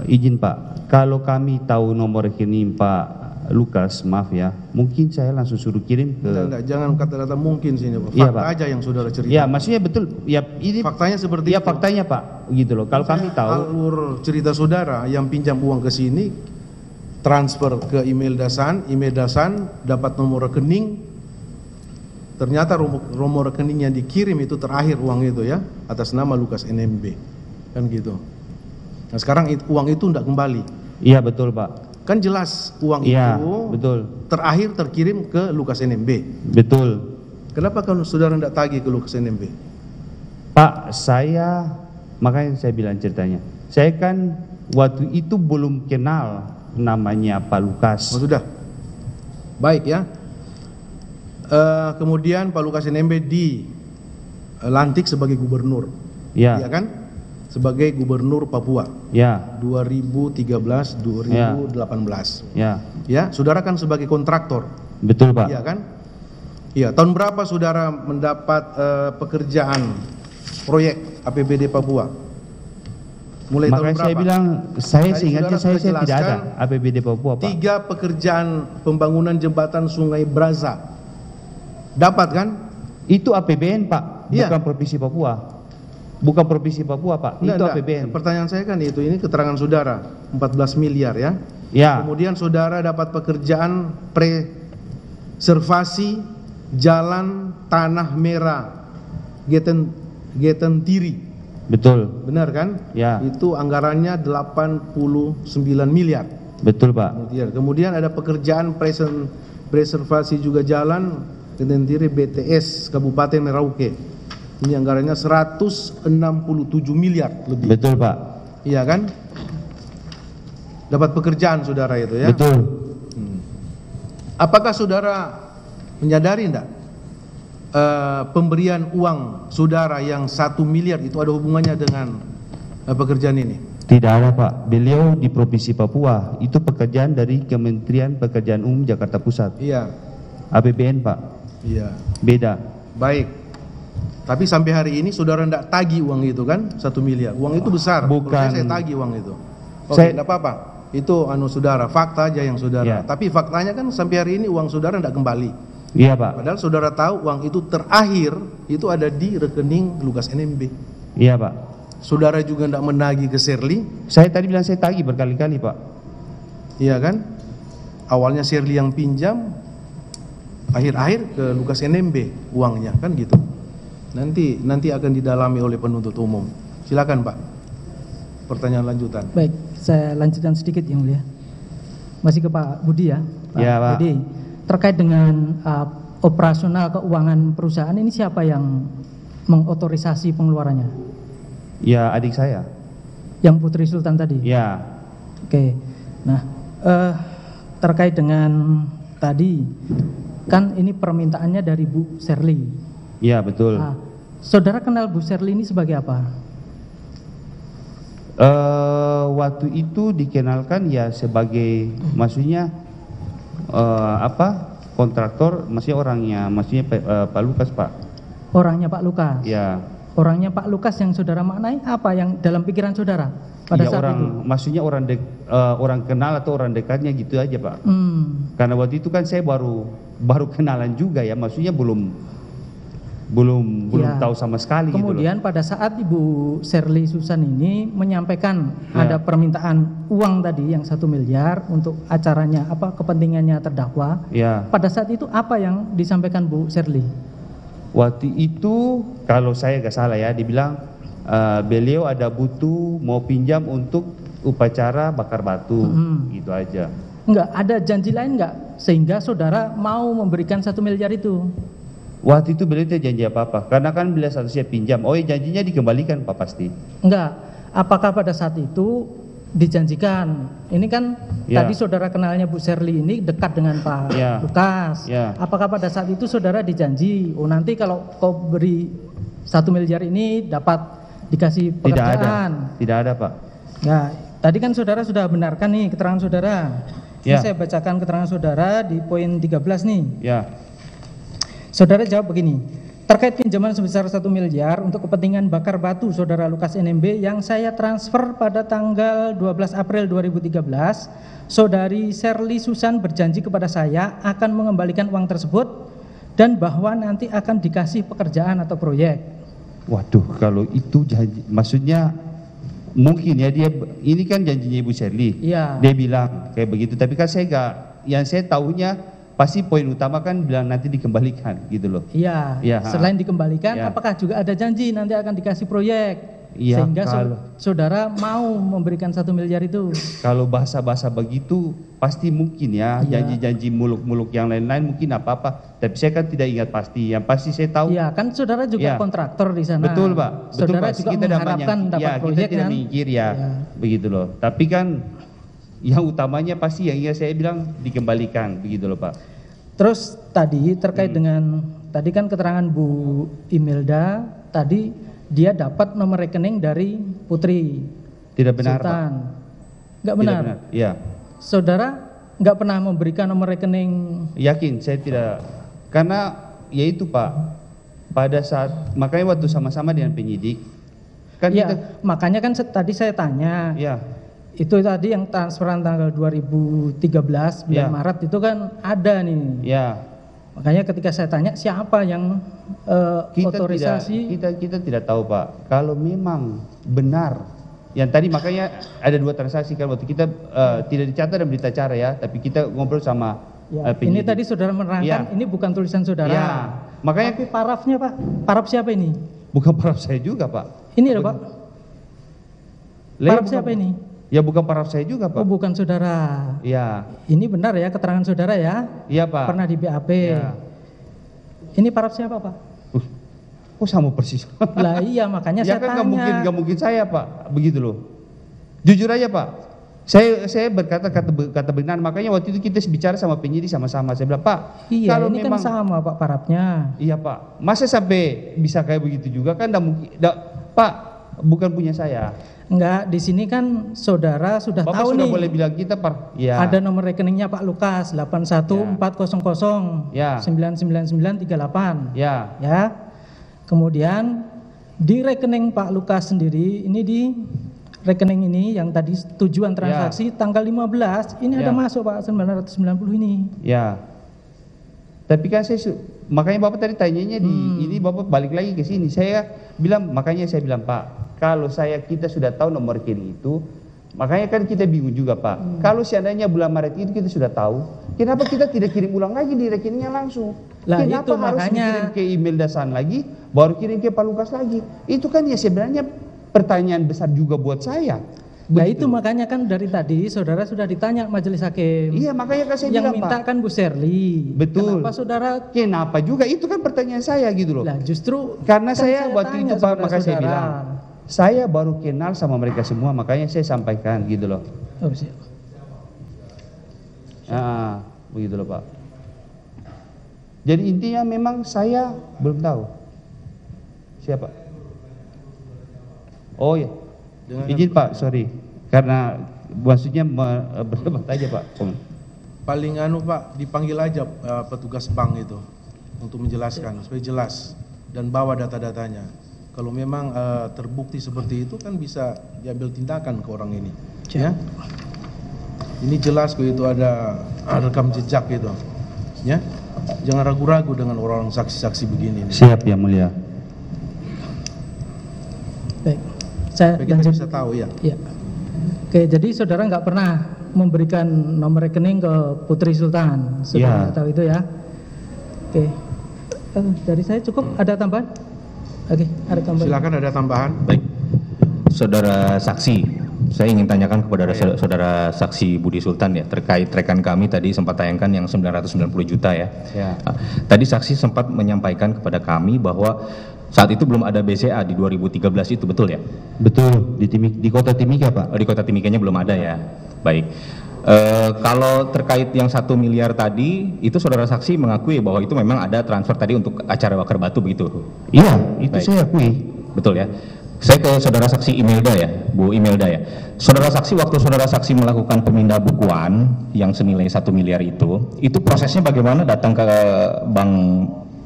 Izin Pak, kalau kami tahu nomor rekening Pak Lukas, maaf ya, mungkin saya langsung suruh kirim ke. Enggak, jangan kata-kata mungkin sini, Pak. Iya, Fakta Pak. aja yang saudara cerita. Ya, maksudnya betul. Ya, ini Faktanya seperti ya itu. faktanya Pak, gitu loh. Kalau kami tahu, Alur cerita saudara yang pinjam uang ke sini, transfer ke Imelda San dapat nomor rekening, ternyata nomor rekening yang dikirim itu terakhir uang itu ya, atas nama Lukas NMB, kan gitu. Nah sekarang uang itu tidak kembali, iya betul Pak. kan jelas uang Iya, itu betul. terakhir terkirim ke Lukas NMB. Betul. Kenapa kalau saudara tidak tagih ke Lukas NMB? Pak, saya makanya saya bilang ceritanya. Saya kan waktu itu belum kenal namanya Pak Lukas. Oh sudah, baik ya. Kemudian Pak Lukas NMB dilantik sebagai gubernur, Ya, ya kan? Sebagai gubernur Papua ya, 2013-2018. ya. Ya, saudara kan sebagai kontraktor, Betul Pak. iya kan? Iya, tahun berapa saudara mendapat pekerjaan proyek APBD Papua? Mulai tahun Makanya berapa? saya bilang, saya Tadi seingatnya saudara saya sudah tidak ada jelaskan, APBD Papua Pak. 3 pekerjaan pembangunan jembatan Sungai Braza. Dapat kan? Itu APBN Pak, Iya. bukan Provinsi Papua. Bukan Provinsi Papua Pak, itu Enggak. APBN. Pertanyaan saya kan itu, ini keterangan saudara, 14 miliar ya. Ya, Kemudian saudara dapat pekerjaan preservasi jalan tanah merah Getentiri, betul. benar kan? Ya, Itu anggarannya 89 miliar. betul Pak. Kemudian ada pekerjaan preservasi juga jalan Getentiri BTS Kabupaten Merauke. Ini anggarannya 167 miliar lebih. Betul Pak. Iya kan? Dapat pekerjaan saudara itu ya. Betul. Apakah saudara menyadari enggak pemberian uang saudara yang 1 miliar itu ada hubungannya dengan pekerjaan ini? Tidak ada Pak. Beliau di Provinsi Papua, itu pekerjaan dari Kementerian Pekerjaan Umum Jakarta Pusat. Iya. APBN Pak, Iya. beda. Baik. Tapi sampai hari ini saudara enggak tagih uang itu kan? 1 miliar. Uang itu besar. Bukan. Kalau saya tagih uang itu. Oke, Saya- enggak apa-apa. Itu saudara, fakta aja yang saudara. Iya. Tapi faktanya kan sampai hari ini uang saudara enggak kembali. Iya Pak. Padahal saudara tahu uang itu terakhir itu ada di rekening Lukas NMB. Iya Pak. Saudara juga tidak menagih ke Serli, Saya tadi bilang saya tagih berkali-kali Pak. iya kan? Awalnya Serli yang pinjam, akhir-akhir ke Lukas NMB uangnya, kan gitu. Nanti akan didalami oleh penuntut umum. Silakan Pak. Pertanyaan lanjutan. Baik, saya lanjutkan sedikit yang mulia. Masih ke Pak Budi ya. Ya, Pak. Budi, terkait dengan operasional keuangan perusahaan ini siapa yang mengotorisasi pengeluarannya? Ya adik saya. Yang Putri Sultan tadi? Ya. Oke. Nah, terkait dengan tadi kan ini permintaannya dari Bu Serli. Ya betul. Nah, saudara kenal Bu Serli ini sebagai apa? Waktu itu dikenalkan ya sebagai maksudnya kontraktor, maksudnya orangnya, maksudnya Pak Lukas Pak. Orangnya Pak Lukas. Ya. Orangnya Pak Lukas yang saudara maknai apa yang dalam pikiran saudara pada Ya, saat orang, itu? maksudnya orang kenal atau orang dekatnya gitu aja Pak. Karena waktu itu kan saya baru kenalan juga ya, maksudnya belum belum Ya. tahu sama sekali. Kemudian pada saat Ibu Shirley Susan ini menyampaikan ada permintaan uang tadi yang 1 miliar untuk acaranya apa kepentingannya terdakwa. Ya. Pada saat itu apa yang disampaikan Bu Shirley? Waktu itu kalau saya nggak salah ya, dibilang beliau ada butuh mau pinjam untuk upacara bakar batu, gitu aja. Enggak, ada janji lain enggak sehingga saudara mau memberikan 1 miliar itu? Waktu itu beliau tidak janji apa-apa, karena kan beliau statusnya pinjam. Oh ya, janjinya dikembalikan Pak pasti. Enggak, apakah pada saat itu dijanjikan? Ini kan Ya. tadi saudara kenalnya Bu Shirley ini dekat dengan Pak Ya. Lukas. Ya. Apakah pada saat itu saudara dijanji, oh nanti kalau kau beri 1 miliar ini dapat dikasih pekerjaan? Tidak ada Pak. Nah, tadi kan saudara sudah benarkan nih keterangan saudara. Ini Ya. saya bacakan keterangan saudara di poin 13 nih. Ya, Saudara jawab begini, terkait pinjaman sebesar 1 miliar untuk kepentingan bakar batu saudara Lukas NMB yang saya transfer pada tanggal 12 April 2013, saudari Shirley Susan berjanji kepada saya akan mengembalikan uang tersebut dan bahwa nanti akan dikasih pekerjaan atau proyek. waduh, kalau itu janji, maksudnya mungkin ya dia ini kan janjinya Ibu Shirley. Iya. Dia bilang kayak begitu, tapi kan saya nggak, yang saya tahunya pasti poin utama kan bilang nanti dikembalikan gitu loh. Iya, Iya, selain dikembalikan, ya. apakah juga ada janji nanti akan dikasih proyek? Iya, Sehingga kalau- saudara mau memberikan 1 miliar itu. Kalau bahasa-bahasa begitu pasti mungkin ya, Iya. janji-janji muluk-muluk yang lain-lain mungkin apa-apa. Tapi saya kan tidak ingat pasti. Yang pasti saya tahu. Iya, kan saudara juga Ya. kontraktor di sana. Betul Pak, betul Saudara Pak. juga Kita dapat mengharapkan yang, dapat ya, proyek kita tidak kan? mikir ya, Ya. begitu loh. Tapi kan yang utamanya pasti yang saya bilang dikembalikan, begitu loh Pak. Terus tadi terkait dengan tadi kan keterangan Bu Imelda tadi dia dapat nomor rekening dari Putri Tidak benar Pak. Sultan. Enggak Tidak benar. benar. Iya. Saudara enggak pernah memberikan nomor rekening. Yakin saya tidak, karena ya itu Pak. Pada saat makanya waktu sama-sama dengan penyidik kan Ya, kita, makanya kan tadi saya tanya. ya Itu tadi yang transferan tanggal 2013 bulan Ya. Maret itu kan ada nih. ya Makanya ketika saya tanya siapa yang otorisasi, kita tidak tahu Pak. Kalau memang benar yang tadi, makanya ada 2 transaksi kan waktu kita tidak dicatat dalam berita acara ya, tapi kita ngobrol sama ya, ini penyidik. tadi saudara menerangkan Ya. ini bukan tulisan saudara. Ya, makanya Tapi parafnya Pak, paraf siapa ini? bukan paraf saya juga Pak. Ini loh Pak, Lah, paraf bukan- siapa ini? Ya bukan paraf saya juga Pak. Oh bukan saudara. Ya, Ini benar ya keterangan saudara ya? iya Pak. Pernah di BAP. Ya. Ini paraf siapa Pak? Kok sama persis? Lah iya makanya Ya saya kan tanya. nggak mungkin saya Pak, begitu loh. Jujur aja Pak, saya berkata kata benar, makanya waktu itu kita bicara sama penyidik sama-sama, saya bilang Pak, Iya kalau ini memang kan sama Pak parafnya. iya Pak, masa sampai bisa kayak begitu juga kan? Mungkin, Pak, bukan punya saya. Enggak, di sini kan saudara sudah Bapak tahu sudah nih. boleh bilang kita Pak, ya. Ada nomor rekeningnya Pak Lukas 81400 Ya. 99938. Ya, Ya. Kemudian di rekening Pak Lukas sendiri ini di rekening ini yang tadi tujuan transaksi tanggal 15 ini ada Ya. masuk Pak 990 ini. ya. Tapi kan makanya Bapak tadi tanyanya ini Bapak balik lagi ke sini. Saya bilang, makanya saya bilang Pak, kalau kita sudah tahu nomor rekening itu, makanya kan kita bingung juga Pak. Kalau seandainya bulan Maret itu kita sudah tahu, kenapa kita tidak kirim ulang lagi di rekeningnya langsung? Lah, Kenapa itu harus makanya. dikirim ke email Dasan lagi, baru kirim ke Pak Lukas lagi? Itu kan ya sebenarnya pertanyaan besar juga buat saya. Nah Begitu. itu makanya kan dari tadi saudara sudah ditanya majelis hakim. Iya, makanya kan saya Yang bilang minta Pak. kan Bu Shirley. Betul. Kenapa saudara? Kenapa juga? Itu kan pertanyaan saya gitu loh. Lah justru Karena kan saya waktu tanya itu Pak, makanya saya saudara-saudara. bilang, saya baru kenal sama mereka semua, makanya saya sampaikan gitu loh. Oh, siap. Begitu loh Pak. Jadi intinya memang saya belum tahu siapa. Oh ya, izin Pak, sorry, karena maksudnya berdebat aja Pak. Paling Pak, dipanggil aja petugas bank itu untuk menjelaskan supaya jelas dan bawa data-datanya. Kalau memang terbukti seperti itu kan bisa diambil tindakan ke orang ini. Ya. Ini jelas kok itu ada rekam jejak gitu. Ya. Jangan ragu-ragu dengan orang saksi-saksi begini. Siap Yang Mulia. Baik, saya Kita lanjut. bisa tahu ya. Ya. Oke, jadi saudara nggak pernah memberikan nomor rekening ke Putri Sultan. Saudara Ya. tahu itu ya. Oke. Dari saya cukup. Ada tambahan? Oke, ada tambahan. Silakan, ada tambahan. Baik, saudara saksi, saya ingin tanyakan kepada saudara saksi Budi Sultan ya, terkait rekan kami tadi sempat tayangkan yang 990 juta ya. Ya. Tadi saksi sempat menyampaikan kepada kami bahwa saat itu belum ada BCA di 2013 itu, betul ya? Betul, di kota Timika Pak. Oh, di kota Timikanya belum ada ya. Baik. Kalau terkait yang 1 miliar tadi, itu saudara saksi mengakui bahwa itu memang ada transfer tadi untuk acara bakar batu begitu? Iya, itu Baik. saya akui. Betul ya. Saya ke saudara saksi Imelda ya, Bu Imelda ya. Saudara saksi, waktu saudara saksi melakukan pemindah bukuan yang senilai 1 miliar itu prosesnya bagaimana? Datang ke bank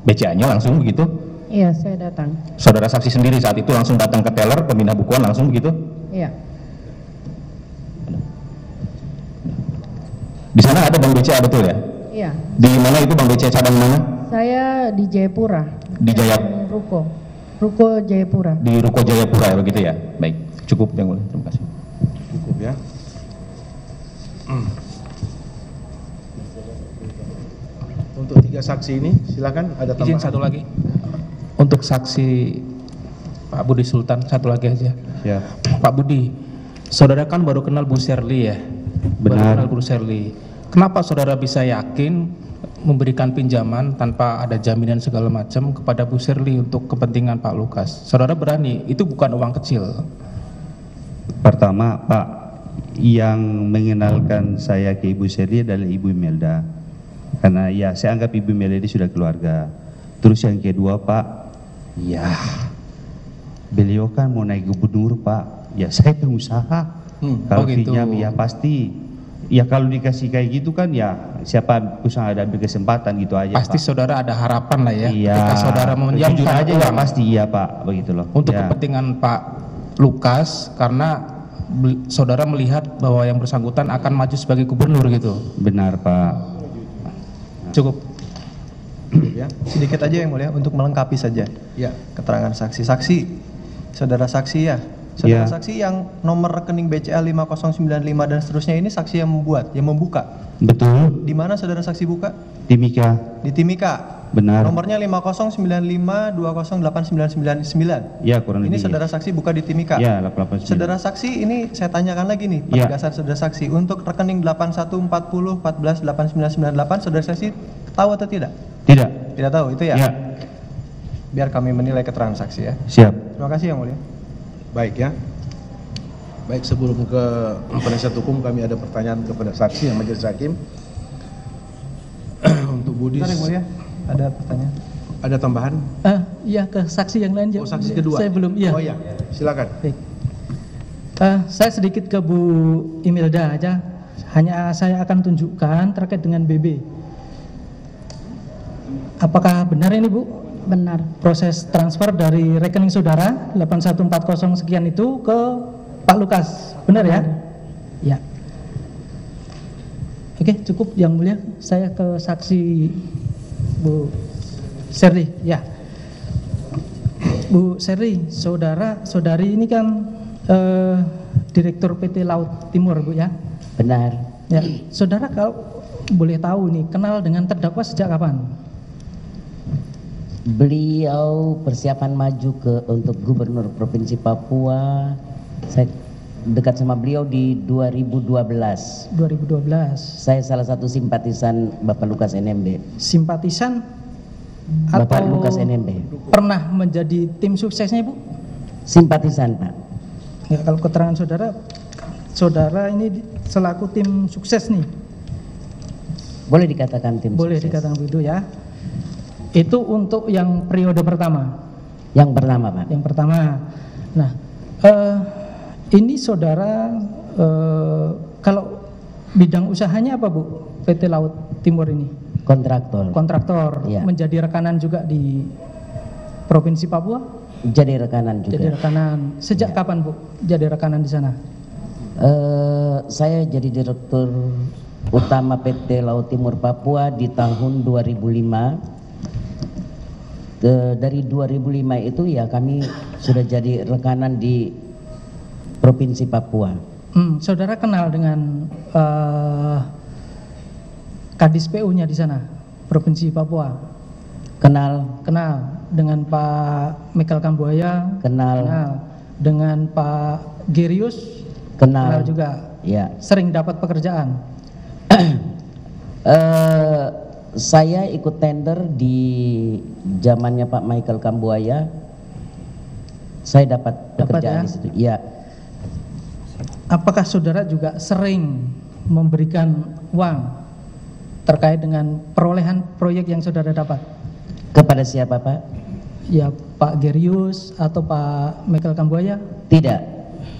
BCA-nya langsung begitu? Iya, saya datang. Saudara saksi sendiri saat itu langsung datang ke teller pemindah bukuan langsung begitu? Iya. Di sana ada bank BCA betul ya? Iya. Di mana itu bank BCA cabang mana? Saya di Jayapura. Di Yang Ruko Jayapura. Di Ruko Jayapura begitu ya? Baik, cukup Yang Mulia. Terima kasih. Cukup ya. Untuk 3 saksi ini, silakan ada tambahan. Izin satu lagi. Untuk saksi Pak Budi Sultan, satu lagi aja. Ya. Pak Budi, saudara kan baru kenal Bu Sherly ya? Baru Benar. kenal Bu Sherly. Kenapa saudara bisa yakin memberikan pinjaman tanpa ada jaminan segala macam kepada Bu Sherly untuk kepentingan Pak Lukas? Saudara berani, itu bukan uang kecil. Pertama Pak, yang mengenalkan saya ke Ibu Sherly adalah Ibu Imelda. Karena ya saya anggap Ibu Imelda ini sudah keluarga. Terus yang kedua Pak, ya beliau kan mau naik gubernur Pak. Ya saya pengusaha. Kalau Oh gitu. pinjam ya pasti. Ya kalau dikasih kayak gitu kan ya siapa usaha ada ambil kesempatan gitu aja Pasti Pak. saudara ada harapan lah ya, Iya. ketika saudara Jujur meminjamkan aja ya uang pasti iya Pak, begitu loh. untuk Ya. kepentingan Pak Lukas, karena saudara melihat bahwa yang bersangkutan akan maju sebagai gubernur gitu. Benar Pak. Cukup. Ya. Sedikit aja Yang Mulia untuk melengkapi saja Ya. keterangan saksi-saksi. Saudara saksi ya. Saudara Ya. saksi yang nomor rekening BCA 5095 dan seterusnya ini saksi yang membuat, yang membuka. Betul. Di mana saudara saksi buka? Timika. Di Timika. Benar. Nomornya 5095208999. Ya kurang Ini lebih. saudara saksi buka di Timika. Ya 889. Saudara saksi ini saya tanyakan lagi nih, Ya. penegasan saudara saksi untuk rekening 8140148998 saudara saksi tahu atau tidak? Tidak. Tidak tahu itu ya? Ya. Biar kami menilai keterangan saksi ya. Siap. Terima kasih Yang Mulia. Baik ya. Baik, sebelum ke penasihat hukum kami ada pertanyaan kepada saksi yang majelis hakim. Untuk Budi, Bentar Yang Mulia, ada pertanyaan. ada tambahan? Iya, ke saksi yang lain. Oh, saksi kedua. Saya belum. Iya. Oh iya, silakan. Baik. Saya sedikit ke Bu Imelda aja. Hanya saya akan tunjukkan terkait dengan BB. Apakah benar ini Bu? Benar. Proses transfer dari rekening saudara 8140 sekian itu ke Pak Lukas. Benar ya? Ya. Oke, cukup Yang Mulia. Saya ke saksi Bu Sherly. Ya. Bu Sherly, saudari ini kan Direktur PT Laut Timur, Bu ya? Benar. Ya. Saudara kalau boleh tahu nih, kenal dengan terdakwa sejak kapan? Beliau persiapan maju untuk Gubernur Provinsi Papua. Saya dekat sama beliau di 2012. 2012. Saya salah satu simpatisan Bapak Lukas NMB. Simpatisan Bapak atau Lukas NMB. pernah menjadi tim suksesnya Ibu? Simpatisan Pak. Ya, kalau keterangan saudara ini selaku tim sukses nih. Boleh dikatakan tim Boleh sukses. dikatakan begitu ya. Itu untuk yang periode pertama. Yang pertama Pak. Yang pertama. Nah, ini saudara kalau bidang usahanya apa Bu? PT Laut Timur ini? Kontraktor. Kontraktor. Iya. Menjadi rekanan juga di Provinsi Papua? Jadi rekanan juga. Jadi rekanan. Sejak kapan Bu jadi rekanan di sana? Saya jadi direktur Utama PT Laut Timur Papua di tahun 2005. Dari 2005 itu ya kami sudah jadi rekanan di Provinsi Papua. Saudara kenal dengan Kadis PU-nya di sana, Provinsi Papua? Kenal. Kenal dengan Pak Michael Kambuaya? Kenal. Dengan Pak Gerius? Kenal juga. Ya. Sering dapat pekerjaan? Saya ikut tender di zamannya Pak Michael Kambuaya. Saya dapat pekerjaan di situ. Ya. Apakah saudara juga sering memberikan uang terkait dengan perolehan proyek yang saudara dapat? Kepada siapa, Pak? Ya, Pak Gerius atau Pak Michael Kambuaya? Tidak.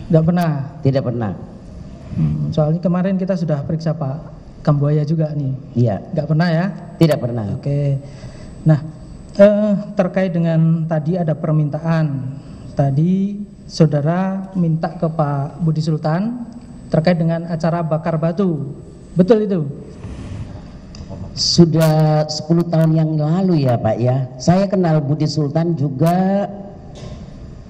Tidak pernah? Tidak pernah. Soalnya kemarin kita sudah periksa Pak Kambuaya juga nih. Iya. Nggak pernah ya? Tidak pernah. Oke. Nah, terkait dengan tadi ada permintaan. Tadi saudara minta ke Pak Budi Sultan terkait dengan acara bakar batu. Betul itu? Sudah 10 tahun yang lalu ya Pak ya. Saya kenal Budi Sultan juga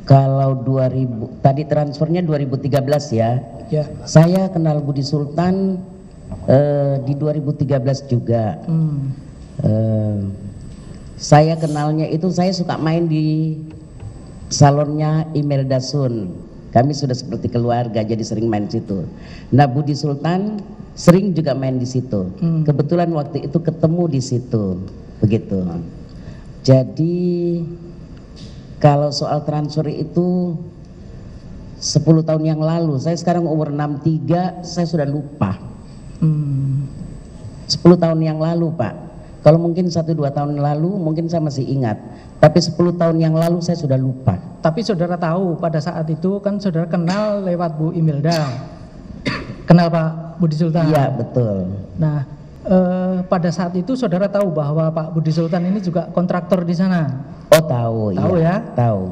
kalau 2000, tadi transfernya 2013 ya. Ya. Saya kenal Budi Sultan di 2013 juga. Saya kenalnya itu saya suka main di salonnya Imelda Sun. Kami sudah seperti keluarga jadi sering main situ. Nah Budi Sultan sering juga main di situ. Kebetulan waktu itu ketemu di situ, begitu. Jadi kalau soal transfer itu 10 tahun yang lalu. Saya sekarang umur 63, saya sudah lupa. 10 tahun yang lalu Pak. Kalau mungkin 1-2 tahun lalu mungkin saya masih ingat. Tapi 10 tahun yang lalu saya sudah lupa. Tapi saudara tahu pada saat itu kan saudara kenal lewat Bu Imelda. Kenal Pak Budi Sultan? Iya betul. Nah pada saat itu saudara tahu bahwa Pak Budi Sultan ini juga kontraktor di sana? Oh tahu. Tahu iya, ya? Tahu.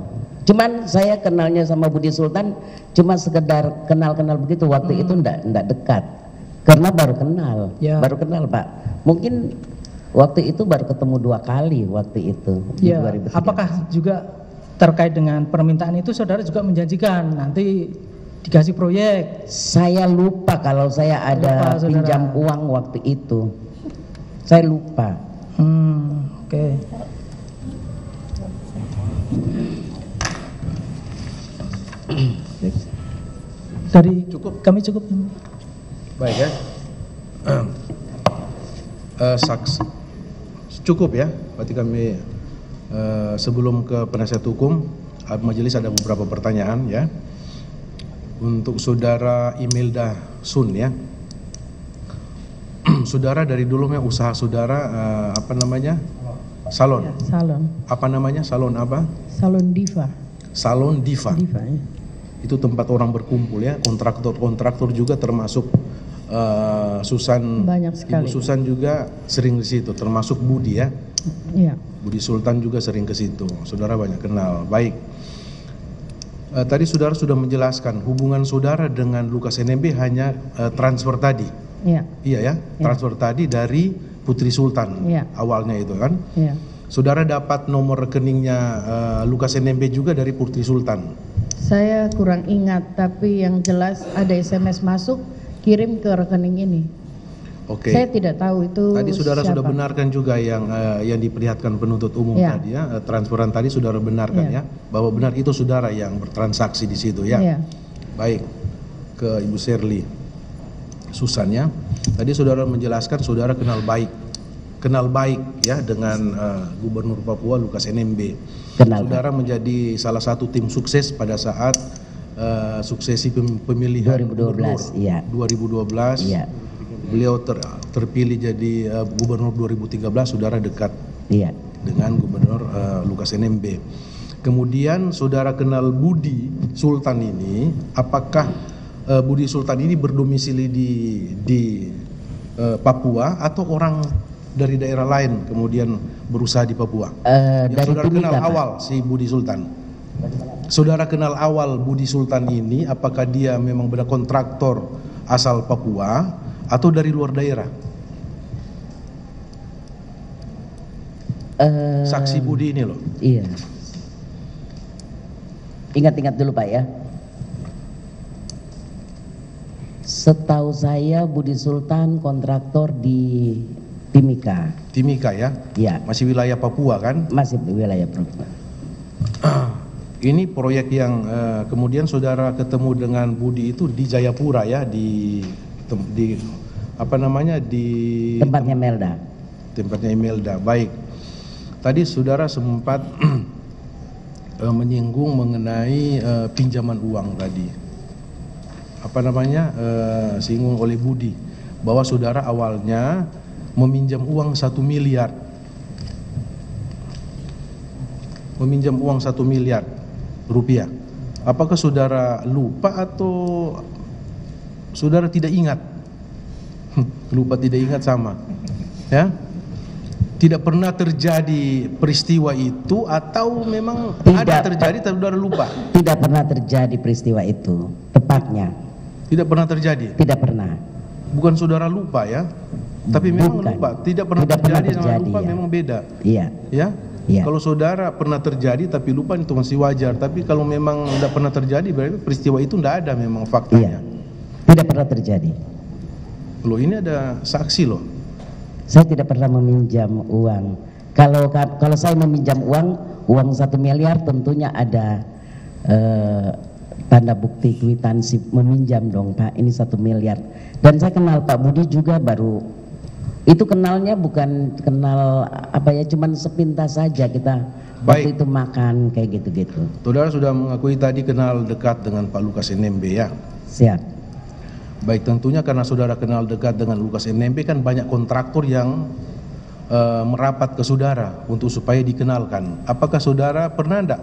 Cuman saya kenalnya sama Budi Sultan cuma sekedar kenal-kenal begitu. Waktu itu enggak dekat. Karena baru kenal, baru kenal Pak. Mungkin waktu itu baru ketemu 2 kali waktu itu. Ya, apakah juga terkait dengan permintaan itu saudara juga menjanjikan nanti dikasih proyek? Saya lupa kalau saya ada pinjam uang waktu itu. Saya lupa. Oke. Dari kami cukup. Baik ya. Cukup ya. Berarti kami sebelum ke penasihat hukum, majelis ada beberapa pertanyaan ya. Untuk saudara Imelda Sun ya. Saudara dari dulu usaha saudara apa namanya? Salon. Ya, salon. Apa namanya? Salon apa? Salon Diva. Salon Diva. Diva ya. Itu tempat orang berkumpul ya. Kontraktor juga termasuk Susan. Banyak sekali. Ibu Susan juga sering ke situ, termasuk Budi ya. Iya. Budi Sultan juga sering ke situ. Saudara banyak kenal. Baik. Tadi saudara sudah menjelaskan hubungan saudara dengan Lukas NMB hanya transfer tadi. Iya. Iya ya. Transfer tadi dari Putri Sultan. Iya. Awalnya itu kan. Iya. Saudara dapat nomor rekeningnya Lukas NMB juga dari Putri Sultan. Saya kurang ingat, tapi yang jelas ada SMS masuk kirim ke rekening ini. Oke. Saya tidak tahu itu. Tadi saudara siapa. sudah benarkan juga yang diperlihatkan penuntut umum Ya. tadi ya, transferan tadi saudara benarkan ya, bahwa benar itu saudara yang bertransaksi di situ ya. Ya. Baik, ke Ibu Shirley Susan ya. Tadi saudara menjelaskan saudara kenal baik ya dengan Gubernur Papua Lukas NMB. Saudara menjadi salah satu tim sukses pada saat suksesi pemilihan 2012, iya. 2012. Iya. Beliau terpilih jadi gubernur 2013, saudara dekat dengan gubernur Lukas NMB. Kemudian saudara kenal Budi Sultan ini, apakah Budi Sultan ini berdomisili di Papua atau orang dari daerah lain kemudian berusaha di Papua? Yang saudara kenal awal si Budi Sultan. Saudara kenal awal Budi Sultan ini, apakah dia memang benar kontraktor asal Papua atau dari luar daerah? Saksi Budi ini loh. Iya. Ingat-ingat dulu Pak ya. Setahu saya Budi Sultan kontraktor di Timika. Timika ya? Iya. Masih wilayah Papua kan? Masih wilayah Papua. Ini proyek yang kemudian saudara ketemu dengan Budi itu di Jayapura ya, di apa namanya, di tempatnya Melda. Tempatnya Imelda. Baik. Tadi saudara sempat menyinggung mengenai pinjaman uang tadi. Apa namanya, singgung oleh Budi bahwa saudara awalnya meminjam uang 1 miliar. Meminjam uang 1 miliar rupiah. Apakah saudara lupa atau saudara tidak ingat? Lupa tidak ingat sama. Ya? Tidak pernah terjadi peristiwa itu atau memang ada terjadi tapi saudara lupa? Tidak pernah terjadi peristiwa itu, tepatnya. Tidak pernah terjadi? Tidak pernah. Bukan saudara lupa ya? Tapi memang lupa. Tidak pernah terjadi dengan lupa ya. Memang beda. Iya. Ya? Iya. Kalau saudara pernah terjadi tapi lupa itu masih wajar. Tapi kalau memang tidak pernah terjadi berarti peristiwa itu tidak ada memang faktanya. Iya. Tidak pernah terjadi. Loh, ini ada saksi loh. Saya tidak pernah meminjam uang. Kalau saya meminjam uang 1 miliar tentunya ada tanda bukti kwitansi meminjam dong Pak. Ini 1 miliar. Dan saya kenal Pak Budi juga baru. Itu kenalnya bukan kenal apa ya, cuman sepintas saja kita. Waktu itu makan kayak gitu-gitu. Saudara sudah mengakui tadi kenal dekat dengan Pak Lukas NMB ya? Siap. Baik, tentunya karena saudara kenal dekat dengan Lukas NMB kan banyak kontraktor yang merapat ke saudara untuk supaya dikenalkan. Apakah saudara pernah enggak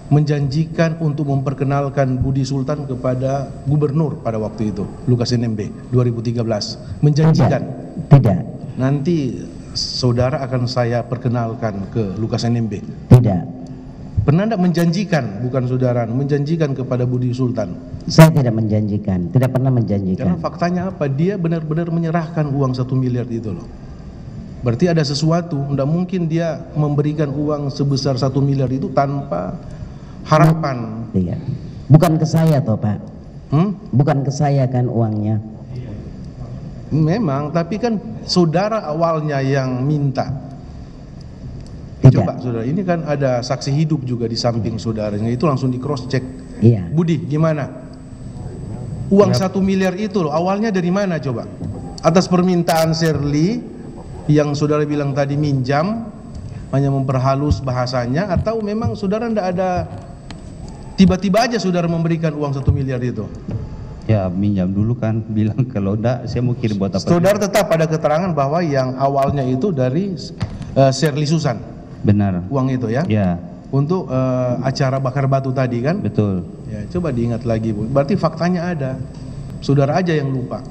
menjanjikan untuk memperkenalkan Budi Sultan kepada gubernur pada waktu itu, Lukas NMB 2013? Menjanjikan? Tidak. Nanti saudara akan saya perkenalkan ke Lukas NMB? Tidak. Pernah enggak menjanjikan, bukan saudara, menjanjikan kepada Budi Sultan? Saya tidak menjanjikan, tidak pernah menjanjikan. Karena faktanya apa? Dia benar-benar menyerahkan uang 1 miliar itu loh. Berarti ada sesuatu, tidak mungkin dia memberikan uang sebesar 1 miliar itu tanpa harapan. Iya. Bukan ke saya toh Pak. Bukan ke saya kan uangnya. Memang, tapi kan saudara awalnya yang minta. Tidak. Coba saudara, ini kan ada saksi hidup juga di samping saudaranya, itu langsung di cross check. Iya. Budi, gimana? Uang 1 miliar itu loh, awalnya dari mana coba? Atas permintaan Shirley yang saudara bilang tadi minjam, hanya memperhalus bahasanya, atau memang saudara tidak ada, tiba-tiba aja saudara memberikan uang 1 miliar itu? Ya minjam dulu kan, bilang kalau enggak saya mau kirim buat apa. Saudara tetap ada keterangan bahwa yang awalnya itu dari Shirley Susan? Benar. Uang itu ya? Ya. Untuk acara bakar batu tadi kan? Betul. Ya, coba diingat lagi Bu. Berarti faktanya ada. Saudara aja yang lupa.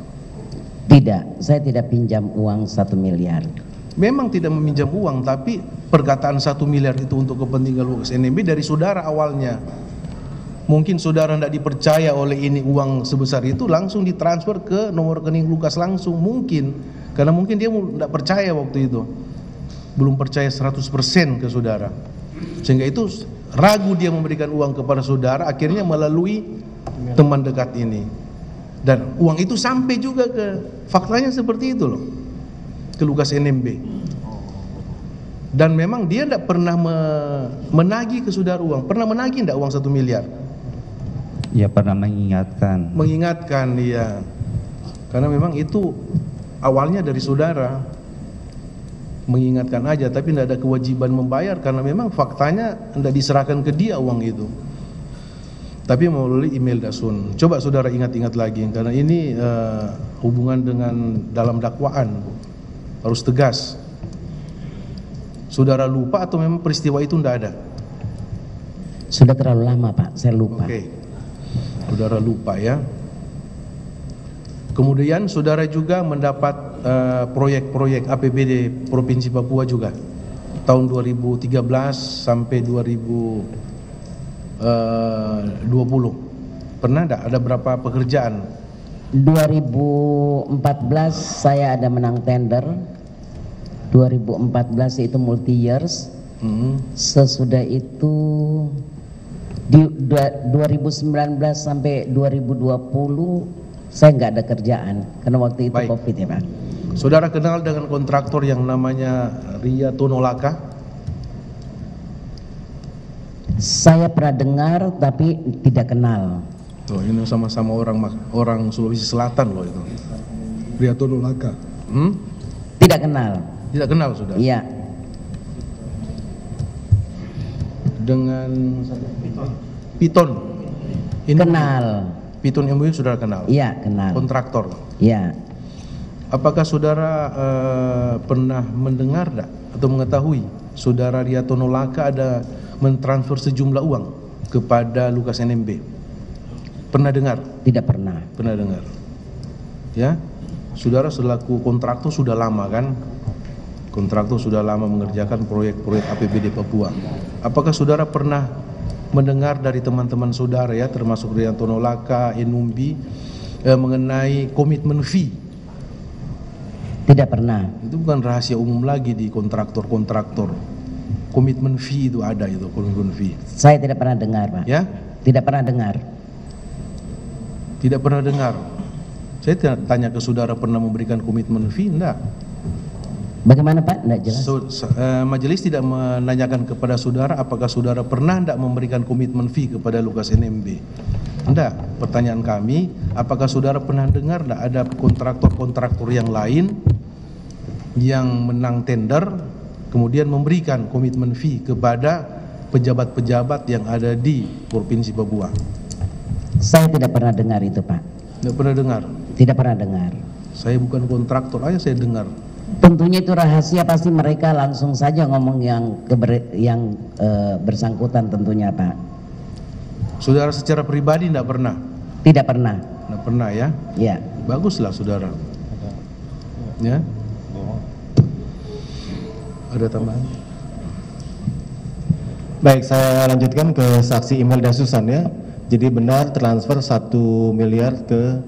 Tidak, saya tidak pinjam uang 1 miliar. Memang tidak meminjam uang, tapi perkataan 1 miliar itu untuk kepentingan Lukas NMB dari saudara awalnya. Mungkin saudara tidak dipercaya oleh ini uang sebesar itu, langsung ditransfer ke nomor rekening Lukas langsung. Mungkin, karena mungkin dia tidak percaya waktu itu. Belum percaya 100% ke saudara. Sehingga itu ragu dia memberikan uang kepada saudara, akhirnya melalui teman dekat ini. Dan uang itu sampai juga ke, faktanya seperti itu loh, ke Lukas NMB. Dan memang dia tidak pernah menagih ke saudara uang. Pernah menagih tidak uang 1 miliar? Ya pernah mengingatkan. Mengingatkan, iya. Karena memang itu awalnya dari saudara. Mengingatkan aja, tapi tidak ada kewajiban membayar karena memang faktanya tidak diserahkan ke dia uang itu, tapi melalui email Dasun. Coba saudara ingat-ingat lagi, karena ini hubungan dengan dalam dakwaan, harus tegas. Saudara lupa atau memang peristiwa itu tidak ada? Sudah terlalu lama Pak, saya lupa. Oke. Saudara lupa ya. Kemudian saudara juga mendapat proyek-proyek APBD Provinsi Papua juga tahun 2013 sampai 2020. Pernah enggak ada berapa pekerjaan 2014 saya ada menang tender. 2014 itu multi years. Sesudah itu di 2019 sampai 2020 saya nggak ada kerjaan karena waktu itu Baik. COVID ya Pak. Saudara kenal dengan kontraktor yang namanya Ria Tonolaka? Saya pernah dengar tapi tidak kenal. Oh, ini sama-sama orang Sulawesi Selatan loh itu. Ria Tonolaka. Tidak kenal. Tidak kenal saudara? Iya. Dengan Piton. Kenal. Piton MUI saudara kenal? Iya kenal. Kontraktor. Iya. Apakah saudara pernah mendengar atau mengetahui saudara Ria Tonolaka ada mentransfer sejumlah uang kepada Lukas NMB? Pernah dengar? Tidak pernah. Pernah dengar. Ya, saudara selaku kontraktor sudah lama kan? Kontraktor sudah lama mengerjakan proyek-proyek APBD Papua. Apakah saudara pernah mendengar dari teman-teman saudara ya, termasuk Ria Tonolaka, Enumbi, mengenai komitmen fee? Tidak pernah. Itu bukan rahasia umum lagi di kontraktor-kontraktor. Komitmen fee itu ada itu, komitmen fee. Saya tidak pernah dengar Pak. Ya? Tidak pernah dengar. Tidak pernah dengar. Saya tanya ke saudara pernah memberikan komitmen fee? Enggak. Bagaimana Pak? Tidak jelas. Majelis tidak menanyakan kepada saudara apakah saudara pernah tidak memberikan komitmen fee kepada Lukas NMB. Enggak. Pertanyaan kami, apakah saudara pernah dengar tidak ada kontraktor-kontraktor yang lain yang menang tender kemudian memberikan komitmen fee kepada pejabat-pejabat yang ada di Provinsi Papua? Saya tidak pernah dengar itu Pak. Tidak pernah dengar? Tidak pernah dengar. Saya bukan kontraktor aja saya dengar. Tentunya itu rahasia, pasti mereka langsung saja ngomong yang bersangkutan tentunya Pak. Saudara secara pribadi tidak pernah? Tidak pernah. Tidak pernah ya? Ya. Baguslah saudara. Ya. Ada tambahan? Baik, saya lanjutkan ke saksi Imelda Susan ya. Jadi benar transfer 1 miliar ke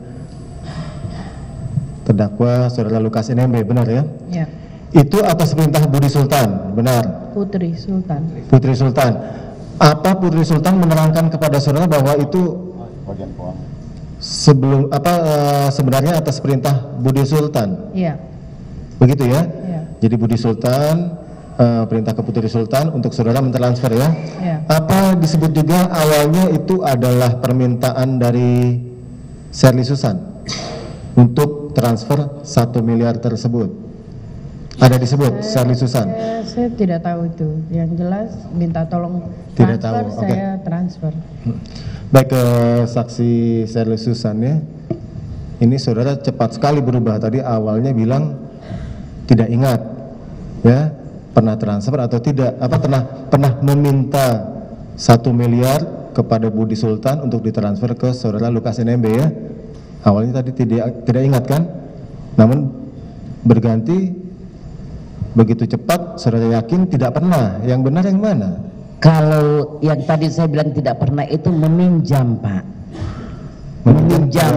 terdakwa saudara Lukas NMB, benar ya? Ya. Itu atas perintah Budi Sultan, benar? Putri Sultan. Putri Sultan. Apa Putri Sultan menerangkan kepada saudara bahwa itu sebenarnya atas perintah Budi Sultan? Iya. Begitu ya? Iya. Jadi Budi Sultan perintah ke Putri Sultan untuk saudara mentransfer ya? Iya. Apa disebut juga awalnya itu adalah permintaan dari Shirley Susan untuk transfer 1 miliar tersebut? Ada disebut Shirley Susan? Saya tidak tahu itu. Yang jelas minta tolong Tidak transfer, tahu, oke. saya transfer. Baik, ke saksi Shirley Susan ya. Ini saudara cepat sekali berubah. Tadi awalnya bilang tidak ingat ya, pernah transfer atau tidak, pernah meminta 1 miliar kepada Budi Sultan untuk ditransfer ke saudara Lukas NMB ya. Awalnya tadi tidak ingat kan? Namun berganti begitu cepat, saudara yakin tidak pernah. Yang benar yang mana? Kalau yang tadi saya bilang tidak pernah itu meminjam Pak. Meminjam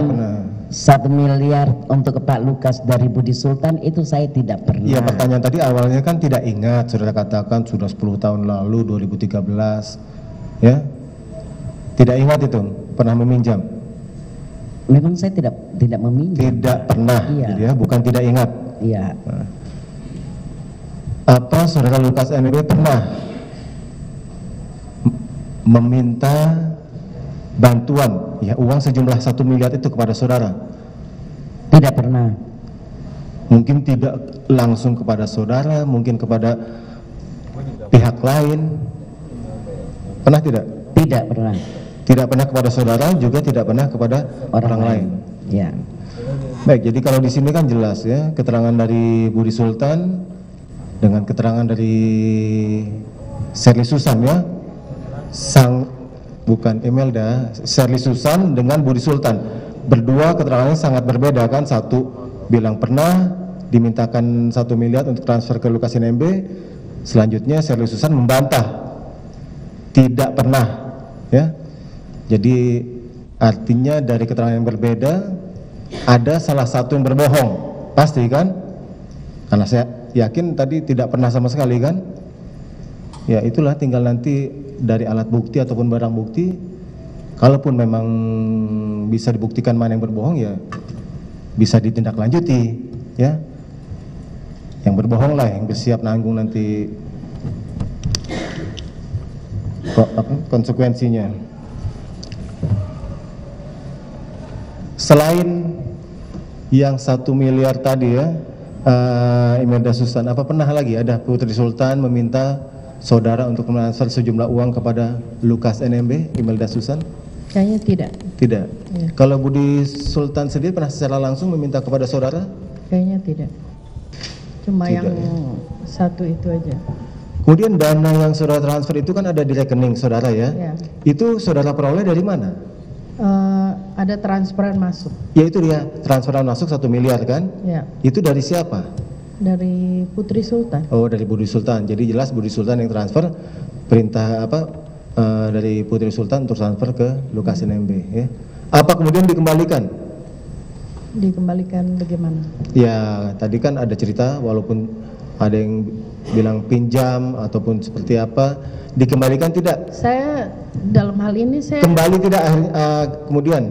1 miliar untuk Pak Lukas dari Budi Sultan itu saya tidak pernah. Iya, pertanyaan tadi awalnya kan tidak ingat, saudara katakan sudah 10 tahun lalu 2013 ya. Tidak ingat itu pernah meminjam. Memang saya tidak meminjam. Tidak pernah, Iya. gitu ya, bukan tidak ingat. Iya. Nah. Apa saudara Lukas NMB pernah meminta bantuan ya uang sejumlah 1 miliar itu kepada saudara? Tidak pernah. Mungkin tidak langsung kepada saudara, mungkin kepada pihak lain. Pernah tidak? Tidak pernah. Tidak pernah kepada saudara, juga tidak pernah kepada orang lain. Ya. Baik, jadi kalau di sini kan jelas ya, keterangan dari Budi Sultan dengan keterangan dari Shirley Susan ya, bukan Imelda, Shirley Susan dengan Budi Sultan. Berdua keterangannya sangat berbeda kan, satu bilang pernah dimintakan 1 miliar untuk transfer ke Lukas NMB, selanjutnya Shirley Susan membantah tidak pernah ya. Jadi artinya dari keterangan yang berbeda ada salah satu yang berbohong, pasti kan? Karena saya yakin tadi tidak pernah sama sekali kan? Ya itulah, tinggal nanti dari alat bukti ataupun barang bukti, kalaupun memang bisa dibuktikan mana yang berbohong ya bisa ditindaklanjuti ya. Yang berbohong lah yang bersiap nanggung nanti konsekuensinya. Selain yang 1 miliar tadi ya, Imelda Susan, apa pernah lagi ada Putri Sultan meminta saudara untuk mentransfer sejumlah uang kepada Lukas NMB, Imelda Susan? Kayaknya tidak. Tidak. Ya. Kalau Budi Sultan sendiri pernah secara langsung meminta kepada saudara? Kayaknya tidak. Cuma Tidak, yang ya. satu itu aja. Kemudian dana yang saudara transfer itu kan ada di rekening saudara ya? Ya. Itu saudara peroleh dari mana? Ada transferan masuk. Ya itu dia, transferan masuk 1 miliar kan? Ya. Itu dari siapa? Dari Putri Sultan. Oh, dari Budi Sultan. Jadi jelas Budi Sultan yang transfer, perintah apa dari Putri Sultan untuk transfer ke Lukas NMB ya. Apa kemudian dikembalikan? Dikembalikan bagaimana? Ya, tadi kan ada cerita walaupun ada yang bilang pinjam ataupun seperti apa, dikembalikan tidak? Saya dalam hal ini saya Kembali tidak kemudian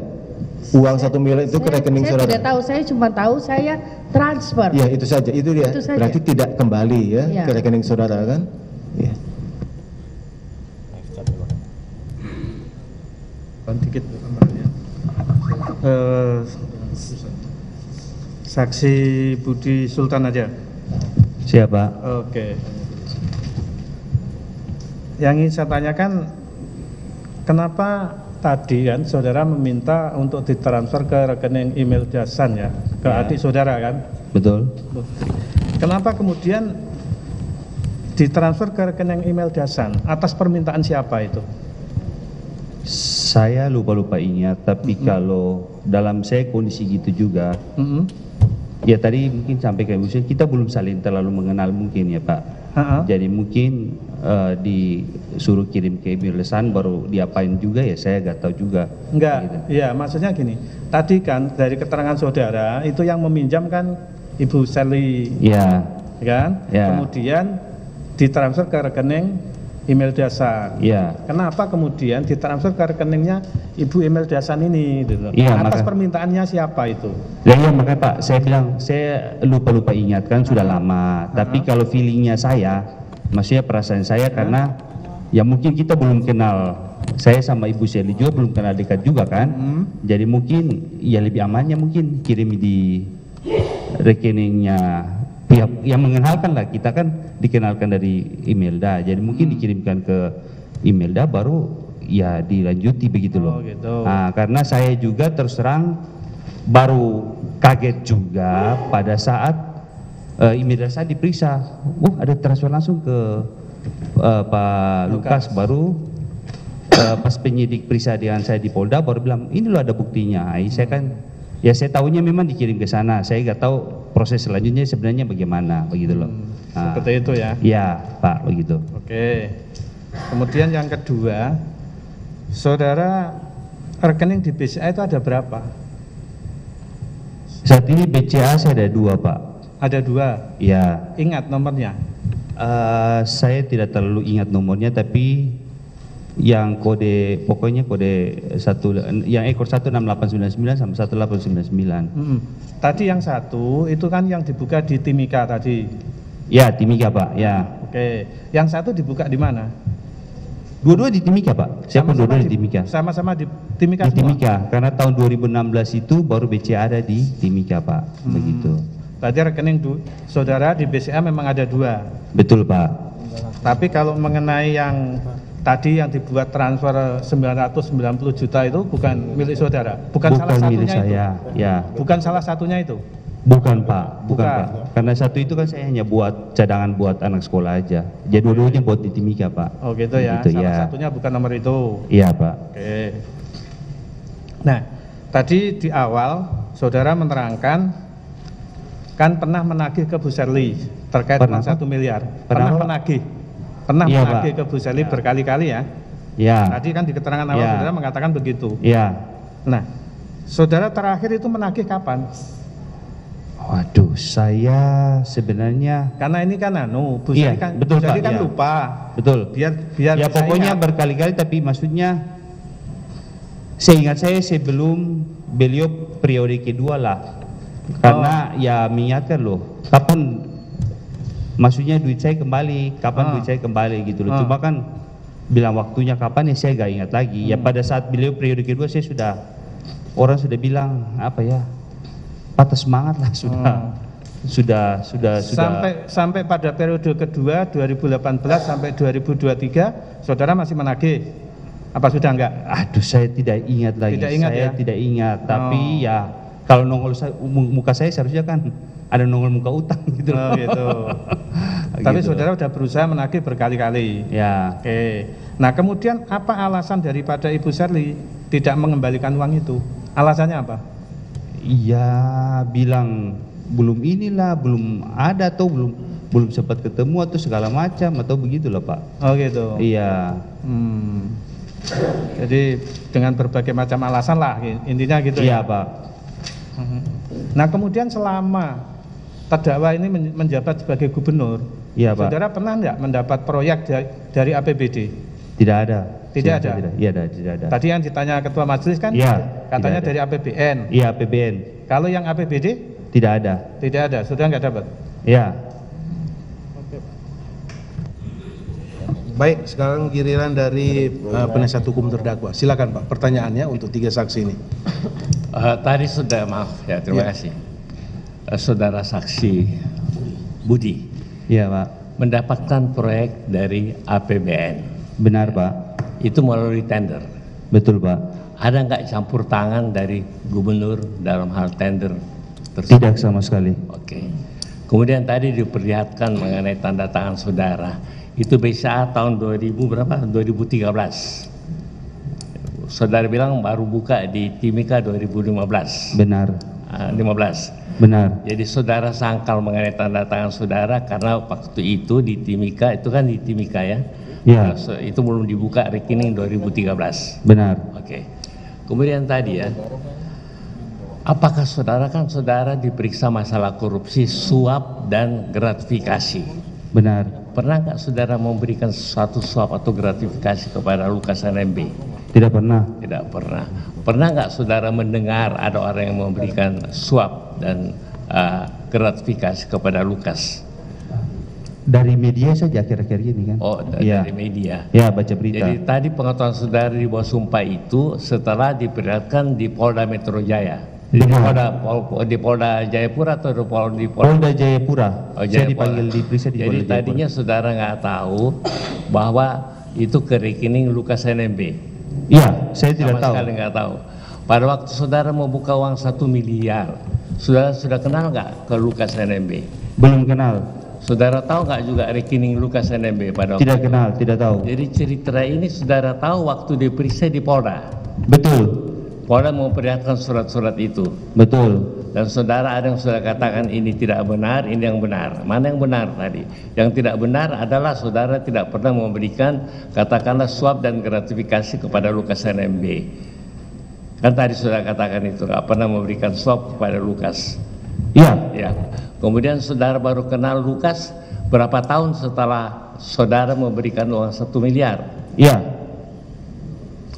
uang 1 miliar itu ke rekening saya saudara? tidak tahu, saya cuma tahu saya transfer. Ya, itu saja. Itu dia. Itu saja. Berarti tidak kembali ya, Ya. ke rekening saudara kan? Ya. Dikit saksi Budi Sultan aja. Siapa? Oke. Yang ingin saya tanyakan, kenapa tadi kan saudara meminta untuk ditransfer ke rekening email Dasan ya, ke adik saudara kan? Betul. Kenapa kemudian ditransfer ke rekening email Dasan? Atas permintaan siapa itu? Saya lupa ingat, tapi kalau dalam saya kondisi gitu juga, ya tadi mungkin sampai ke usia kita belum saling terlalu mengenal mungkin ya Pak. Jadi mungkin disuruh kirim ke email Dasan baru diapain juga ya saya nggak tahu juga. Enggak, Gitu. iya maksudnya gini, tadi kan dari keterangan saudara itu yang meminjam kan Ibu Sally, Ya. kan? Ya. Kemudian ditransfer ke rekening email Dasan. Ya. Kenapa kemudian ditransfer ke rekeningnya Ibu email Dasan ini? Gitu. Iya, Atas maka- permintaannya siapa itu? Ya, ya makanya Pak, saya bilang saya lupa ingat kan sudah lama. Tapi kalau feelingnya saya, maksudnya perasaan saya karena ya mungkin kita belum kenal. Saya sama Ibu Sally juga belum kenal dekat juga kan. Jadi mungkin ya lebih amannya mungkin kirim di rekeningnya pihak yang mengenalkan lah. Kita kan dikenalkan dari Imelda. Jadi mungkin dikirimkan ke Imelda baru ya dilanjuti begitu loh. Gitu. Nah, karena saya juga terus terang baru kaget juga pada saat Imelda saya diperiksa. Ada transfer langsung ke Pak Lukas. Baru pas penyidik periksa dengan saya di Polda baru bilang ini loh ada buktinya. Saya kan ya saya tahunya memang dikirim ke sana. Saya nggak tahu proses selanjutnya sebenarnya bagaimana begitu loh. Nah, Seperti itu ya? Iya Pak begitu. Oke. Kemudian yang kedua, saudara rekening di BCA itu ada berapa? Saat ini BCA saya ada 2 Pak. Ada 2. Ya. Ingat nomornya? Saya tidak terlalu ingat nomornya, tapi yang kode pokoknya kode 1 yang ekor 16899 sama 1899. Tadi yang satu itu kan yang dibuka di Timika tadi. Ya Timika Pak. Ya. Oke. Yang satu dibuka di mana? Dua-dua di Timika Pak. Siapa dua-dua di Timika? Sama-sama di Timika Di semua? Timika, karena tahun 2016 itu baru BCA ada di Timika Pak. Begitu. Berarti rekening saudara di BCA memang ada 2. Betul Pak. Tapi kalau mengenai yang tadi yang dibuat transfer 990 juta itu bukan milik saudara, bukan salah milik satunya saya. itu. Ya. Bukan salah satunya itu. Bukan Pak, bukan Bukan. Pak. Karena satu itu kan saya hanya buat cadangan buat anak sekolah aja. Jadi dua-duanya buat di Timika Pak. Oh gitu ya. Gitu, Salah ya. satunya bukan nomor itu. Iya Pak. Oke. Nah, tadi di awal saudara menerangkan kan pernah menagih ke Bu Sherly terkait dengan 1 miliar. Pernah menagih. Pernah Iya, menagih Pak. ke Bu Sherly berkali-kali ya. Ya. Tadi kan di keterangan awal Ya. saudara mengatakan begitu. Iya. Nah, Saudara terakhir itu menagih kapan? Waduh, saya sebenarnya karena ini kan Bu iya, Sari kan, betul, Bu Sari Pak, kan iya. lupa. Betul. Biar ya bisa pokoknya ingat. berkali-kali, tapi maksudnya seingat saya sebelum beliau periode kedua lah. Karena ya mengingatkan loh, kapan maksudnya duit saya kembali, kapan duit saya kembali gitu loh. Cuma kan bilang waktunya kapan ya saya gak ingat lagi. Ya pada saat beliau periode kedua saya sudah, orang sudah bilang apa ya, patah semangat lah sudah. Sampai pada periode kedua 2018 sampai 2023 saudara masih menagih apa sudah enggak? Aduh, saya tidak ingat lagi. Tidak ingat, saya ya? tidak ingat, tapi ya kalau nongol muka saya seharusnya kan ada nongol muka utang gitu. Oh, gitu. Tapi Gitu. saudara sudah berusaha menagih berkali-kali. Ya. Oke. Nah, kemudian apa alasan daripada Ibu Sherly tidak mengembalikan uang itu? Alasannya apa? Iya, bilang belum inilah, belum ada atau belum sempat ketemu atau segala macam atau begitulah, Pak. Oh, gitu. Iya. Jadi dengan berbagai macam alasan lah intinya gitu. Iya, ya? Pak. Nah, kemudian selama terdakwa ini menjabat sebagai gubernur, iya, Pak. saudara pernah enggak mendapat proyek dari APBD? Tidak ada. Tidak ada? Iya, tidak ada. Tadi yang ditanya ketua majelis kan Iya, katanya tidak ada. dari APBN. Iya, APBN. Kalau yang APBD? Tidak ada. Tidak ada, sudah enggak dapat? Iya. Baik, sekarang giliran dari penasihat hukum terdakwa. Silakan Pak, pertanyaannya untuk 3 saksi ini. Tadi sudah, maaf ya, terima kasih. Saudara saksi Budi. Iya, Pak. Mendapatkan proyek dari APBN. Benar, Pak. Itu melalui tender. Betul, Pak. Ada nggak campur tangan dari gubernur dalam hal tender tersebut? Tidak sama sekali. Oke. Kemudian tadi diperlihatkan mengenai tanda tangan saudara. Itu BCA tahun 2013. Saudara bilang baru buka di Timika 2015. Benar. 15. Benar. Jadi saudara sangkal mengenai tanda tangan saudara karena waktu itu di Timika, itu kan di Timika ya. Ya. Itu belum dibuka rekening 2013. Benar. Oke. Kemudian tadi ya, apakah saudara diperiksa masalah korupsi, suap dan gratifikasi? Benar. Pernah nggak saudara memberikan suatu suap atau gratifikasi kepada Lukas NMB? Tidak pernah. Tidak pernah. Pernah nggak saudara mendengar ada orang yang memberikan suap dan gratifikasi kepada Lukas? Dari media saja akhir-akhir ini kan. Oh, dari media. Ya, baca berita. Jadi tadi pengetahuan saudara di bawah sumpah itu setelah diperlihatkan di Polda Metro Jaya. Di Polda Jayapura atau di Polda Jayapura. Oh, Saya dipanggil diperiksa di Polda Jadi Jayapura. tadinya saudara nggak tahu bahwa itu ke rekening Lukas NMB. Iya, saya tidak tahu. Sama sekali nggak tahu. Pada waktu saudara mau buka uang 1 miliar, saudara sudah kenal nggak ke Lukas NMB? Belum kenal. Saudara tahu nggak juga rekening Lukas NMB pada waktu Tidak itu? kenal, tidak tahu. Jadi cerita ini saudara tahu waktu diperiksa di Polda. Betul. Polda memperlihatkan surat-surat itu. Betul. Dan saudara ada yang sudah katakan ini tidak benar, ini yang benar. Mana yang benar tadi? Yang tidak benar adalah saudara tidak pernah memberikan katakanlah suap dan gratifikasi kepada Lukas NMB. Kan tadi sudah katakan itu, nggak pernah memberikan suap kepada Lukas. Iya. Ya. Kemudian saudara baru kenal Lukas berapa tahun setelah saudara memberikan uang 1 miliar? Iya.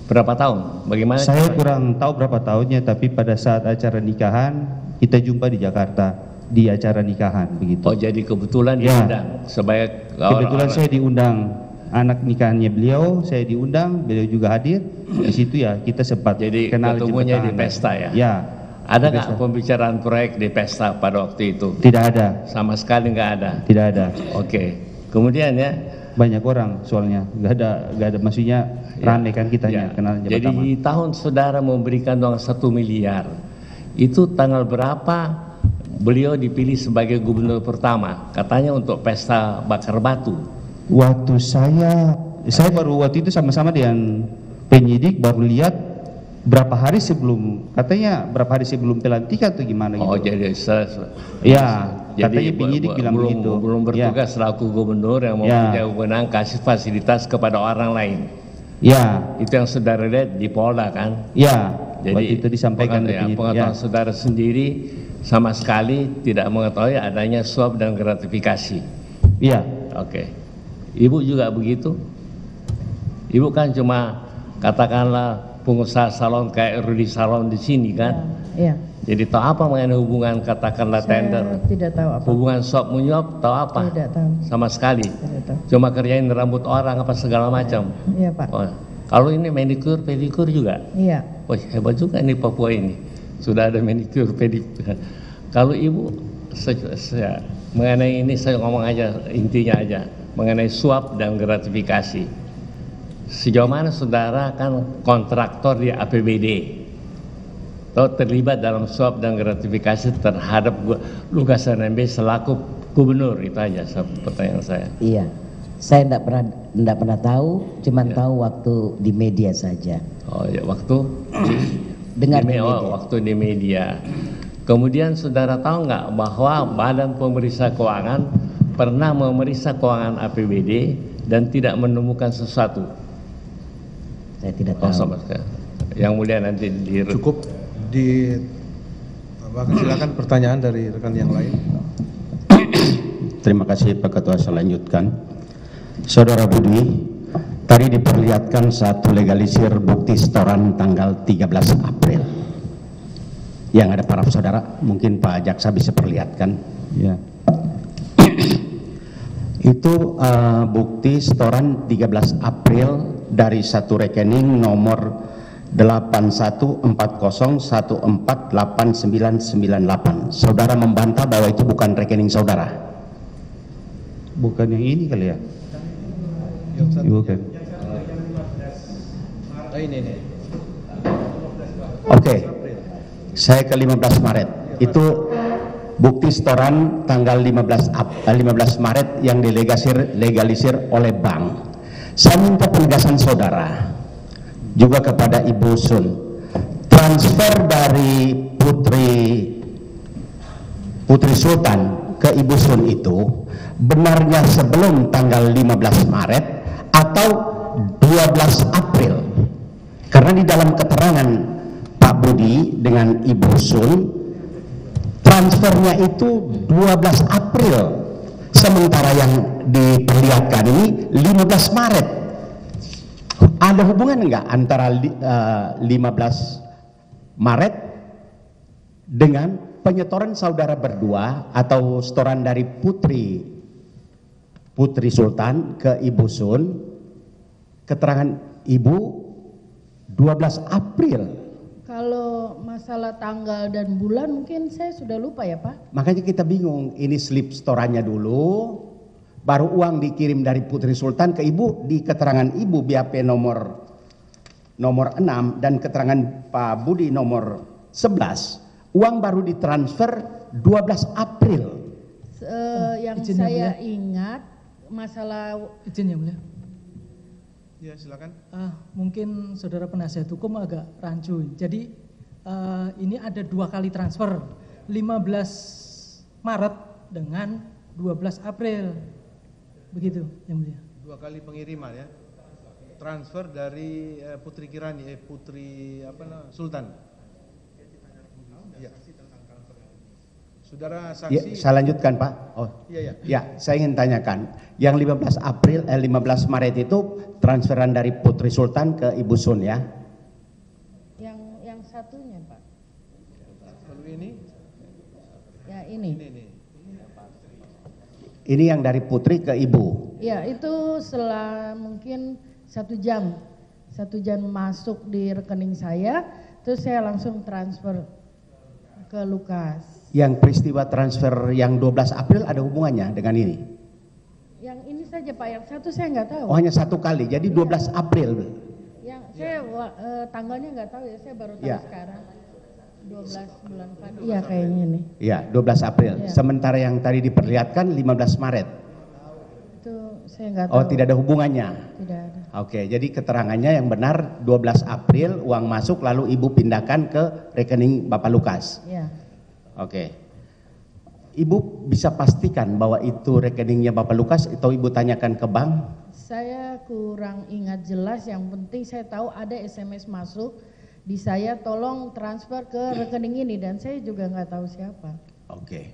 Berapa tahun? Bagaimana? Saya kurang tahu berapa tahunnya, tapi pada saat acara nikahan kita jumpa di Jakarta di acara nikahan begitu. Oh, jadi kebetulan Ya. diundang sebagai Kebetulan saya diundang, anak nikahannya beliau, saya diundang, beliau juga hadir. Di situ ya kita sempat Jadi kenal ketemunya di jemputan. pesta ya? Ya. Ada di nggak pesta. pembicaraan proyek di pesta pada waktu itu? Tidak ada. Sama sekali nggak ada. Tidak ada. Oke. Kemudian ya. Banyak orang soalnya, nggak ada maksudnya rame kan kitanya kenal jabatan. Jadi di tahun saudara memberikan uang 1 miliar, itu tanggal berapa beliau dipilih sebagai gubernur pertama? Katanya untuk pesta bakar batu. Waktu saya baru waktu itu sama-sama dengan penyidik baru lihat berapa hari sebelum pelantikan atau gimana gitu. Oh, jadi ya, jadi katanya penyidik bilang begitu. Belum bertugas selaku gubernur yang mempunyai wewenang kasih fasilitas kepada orang lain. Ya. Itu yang saudara lihat di Polda kan? Ya. waktu itu disampaikan pengetahuan saudara sendiri sama sekali tidak mengetahui adanya suap dan gratifikasi. Iya. Oke. Ibu juga begitu? Ibu kan cuma katakanlah pengusaha salon kayak Rudy Salon di sini kan? Iya. Jadi tahu apa mengenai hubungan katakanlah tender? Tidak tahu apa. Hubungan suap menyuap tahu apa? Tidak tahu. Sama sekali. Tidak tahu. Cuma kerjain rambut orang apa segala macam. Iya Pak. Oh, kalau ini manicure pedicure juga? Iya. Oh, hebat juga ini Papua ini. Sudah ada manicure pedicure. Kalau Ibu mengenai ini saya ngomong aja intinya aja mengenai suap dan gratifikasi. Sejauh mana saudara kan kontraktor di APBD? Atau terlibat dalam suap dan gratifikasi terhadap Lukas NMB selaku gubernur? Itu aja pertanyaan saya. Iya, saya enggak pernah tahu, cuman tahu waktu di media saja. Oh ya, waktu dengar di media. Waktu di media. Kemudian saudara tahu nggak bahwa Badan Pemeriksa Keuangan pernah memeriksa keuangan APBD dan tidak menemukan sesuatu? Saya tidak tahu. Sama sekali. Yang mulia nanti cukup silakan pertanyaan dari rekan yang lain. Terima kasih Pak Ketua, saya lanjutkan. Saudara Budi, tadi diperlihatkan satu legalisir bukti setoran tanggal 13 April. Yang ada para saudara, mungkin Pak Jaksa bisa perlihatkan. Ya. Itu bukti setoran 13 April dari satu rekening nomor 8140148998. Saudara membantah bahwa itu bukan rekening saudara. Bukan yang ini kali ya? Bukan. Ini. Oke. Saya ke 15 Maret. Itu bukti setoran tanggal 15 Maret yang legalisir oleh bank. Saya minta penegasan saudara juga kepada Ibu Sun, transfer dari Putri Sultan ke Ibu Sun itu benarnya sebelum tanggal 15 Maret atau 12 April? Karena di dalam keterangan Pak Budi dengan Ibu Sun, transfernya itu 12 April, sementara yang diperlihatkan ini 15 Maret. Ada hubungan enggak antara 15 Maret dengan penyetoran saudara berdua atau setoran dari Putri Sultan ke Ibu Sun? Keterangan Ibu 12 April. Kalau masalah tanggal dan bulan mungkin saya sudah lupa ya Pak. Makanya kita bingung, ini slip setorannya dulu, baru uang dikirim dari Putri Sultan ke Ibu, di keterangan Ibu BAP nomor 6 dan keterangan Pak Budi nomor 11, uang baru ditransfer 12 April. Yang saya ingat masalah izin ya mulia. Ya silakan. Mungkin saudara penasihat hukum agak rancu. Jadi ini ada 2 kali transfer, 15 Maret dengan 12 April. Begitu yang mulia. 2 kali pengiriman ya. Transfer dari Putri Kirani, Putri Sultan. Ya. Saudara saksi. Ya, saya lanjutkan Pak. Oh. Iya. Ya, saya ingin tanyakan, yang 15 Maret itu transferan dari Putri Sultan ke Ibu Sun ya? Yang satunya Pak. Lalu ini? Ya ini. Ini yang dari Putri ke Ibu. Ya itu setelah mungkin 1 jam masuk di rekening saya, terus saya langsung transfer ke Lukas. Yang peristiwa transfer yang 12 April ada hubungannya dengan ini? Yang ini saja Pak, yang satu saya nggak tahu. Oh hanya 1 kali, jadi 12 April. Yang saya tanggalnya nggak tahu ya, saya baru tahu sekarang. 12 bulan kan. Iya kayaknya nih. Iya 12 April, sementara yang tadi diperlihatkan 15 Maret. Itu saya nggak tahu. Oh tidak ada hubungannya? Tidak ada. Oke, jadi keterangannya yang benar 12 April uang masuk lalu Ibu pindahkan ke rekening Bapak Lukas? Iya. Oke. Ibu bisa pastikan bahwa itu rekeningnya Bapak Lukas atau Ibu tanyakan ke bank? Saya kurang ingat jelas, yang penting saya tahu ada SMS masuk di saya tolong transfer ke rekening ini dan saya juga nggak tahu siapa. Oke.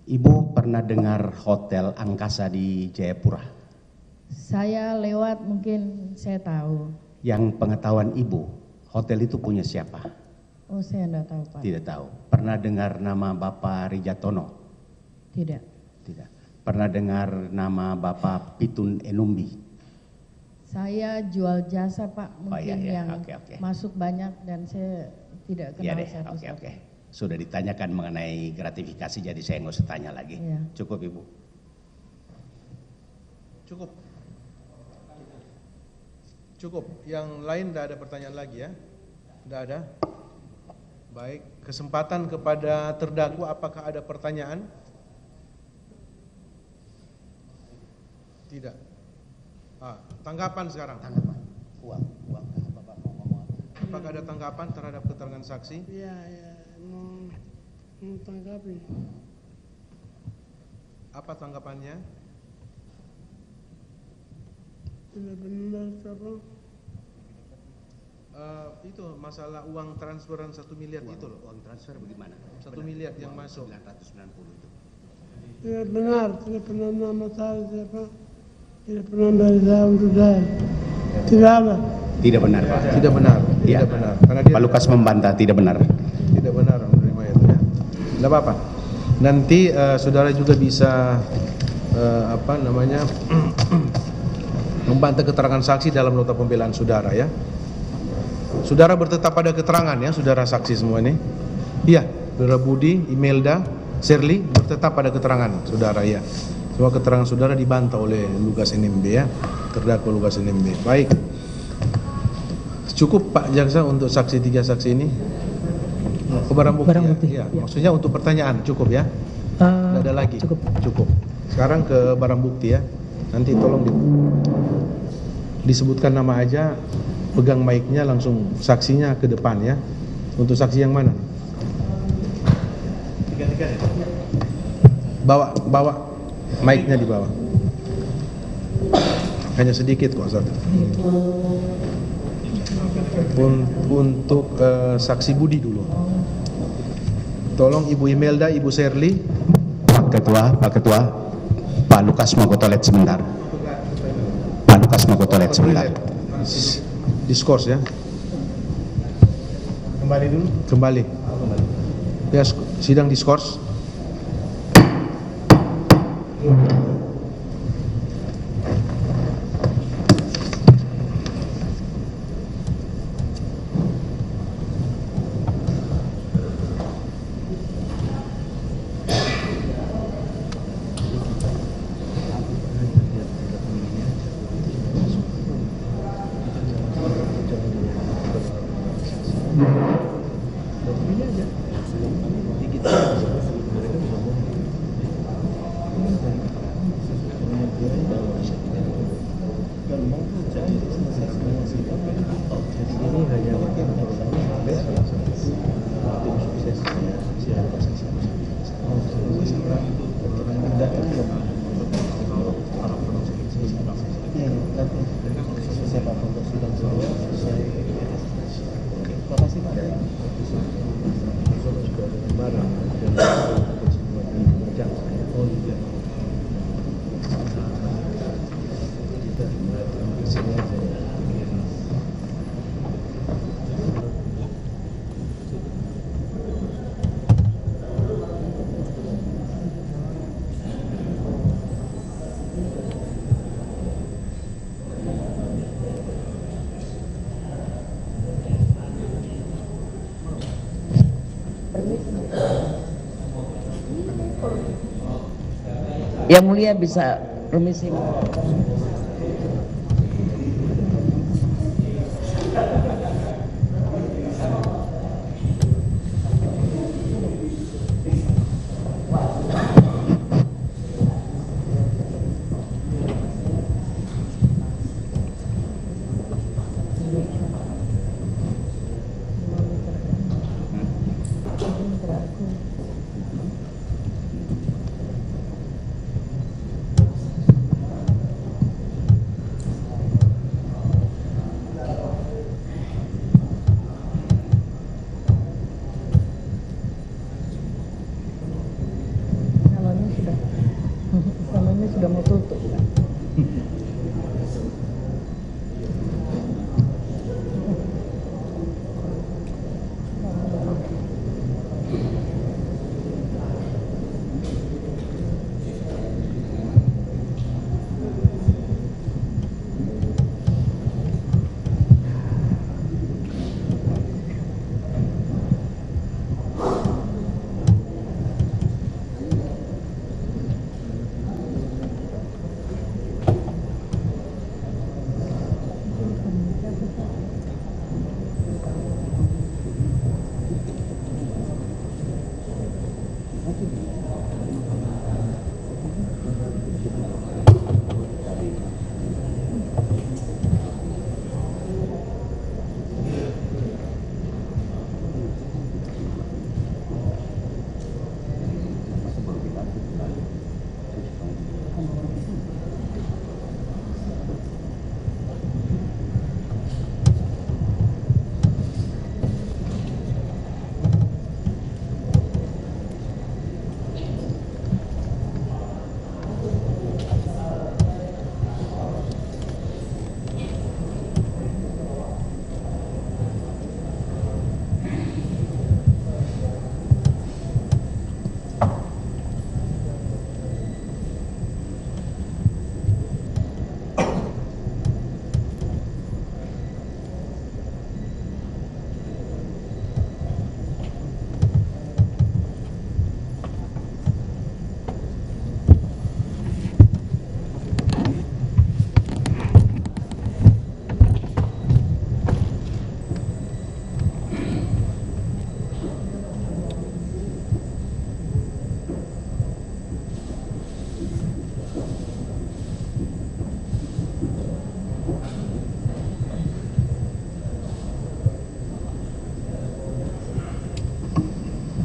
Ibu pernah dengar Hotel Angkasa di Jayapura? Saya lewat mungkin saya tahu. Yang pengetahuan Ibu, hotel itu punya siapa? Oh saya nggak tahu Pak. Tidak tahu. Pernah dengar nama Bapak Rijatono? Tidak. Tidak. Pernah dengar nama Bapak Pitun Enumbi? Saya jual jasa Pak, mungkin yang oke. masuk banyak dan saya tidak kenal satu-satu. Oke. Sudah ditanyakan mengenai gratifikasi, jadi saya nggak usah tanya lagi. Iya. Cukup Ibu. Cukup. Cukup. Yang lain tidak ada pertanyaan lagi ya? Tidak ada. Baik, kesempatan kepada terdakwa, apakah ada pertanyaan? Tidak. Tanggapan sekarang. Tanggapan. Uang. Apakah ada tanggapan terhadap keterangan saksi? Iya, mau tanggapi. Apa tanggapannya? Tidak benar apa? Itu masalah uang transferan 1 miliar itu loh. Uang transfer bagaimana? 1 miliar yang masuk. 990 itu. Tidak benar, tidak pernah nama saya siapa. Tidak pernah dari saya untuk saya. Tidak ada. Tidak benar Pak. Tidak benar. Iya. Tidak benar. Karena dia Pak Lukas membantah tidak benar. tidak benar menerima itu ya. Tidak apa-apa. Nanti saudara juga bisa membantah keterangan saksi dalam nota pembelaan saudara ya. Saudara bertetap pada keterangan ya, saudara saksi semua ini. Iya, saudara Budi, Imelda, Shirley bertetap pada keterangan saudara ya. Semua keterangan saudara dibantah oleh Lukas NMB ya, terdakwa Lukas NMB. Baik. Cukup Pak Jaksa untuk saksi 3 saksi ini. Ke barang bukti. Ya. Maksudnya untuk pertanyaan cukup ya. Tidak ada lagi. Cukup. Sekarang ke barang bukti ya. Nanti tolong disebutkan nama aja, pegang mic-nya langsung saksinya ke depan ya. Untuk saksi yang mana? Bawa mic-nya di bawah. Hanya sedikit kok satu. Untuk saksi Budi dulu. Tolong Ibu Imelda, Ibu Shirley. Pak Ketua, Pak Lukas mau ke toilet sebentar. Pak Lukas mau ke toilet sebentar. Diskors ya. Kembali dulu. Kembali. Ya, sidang diskors. Yang mulia bisa permisi. mau tutup.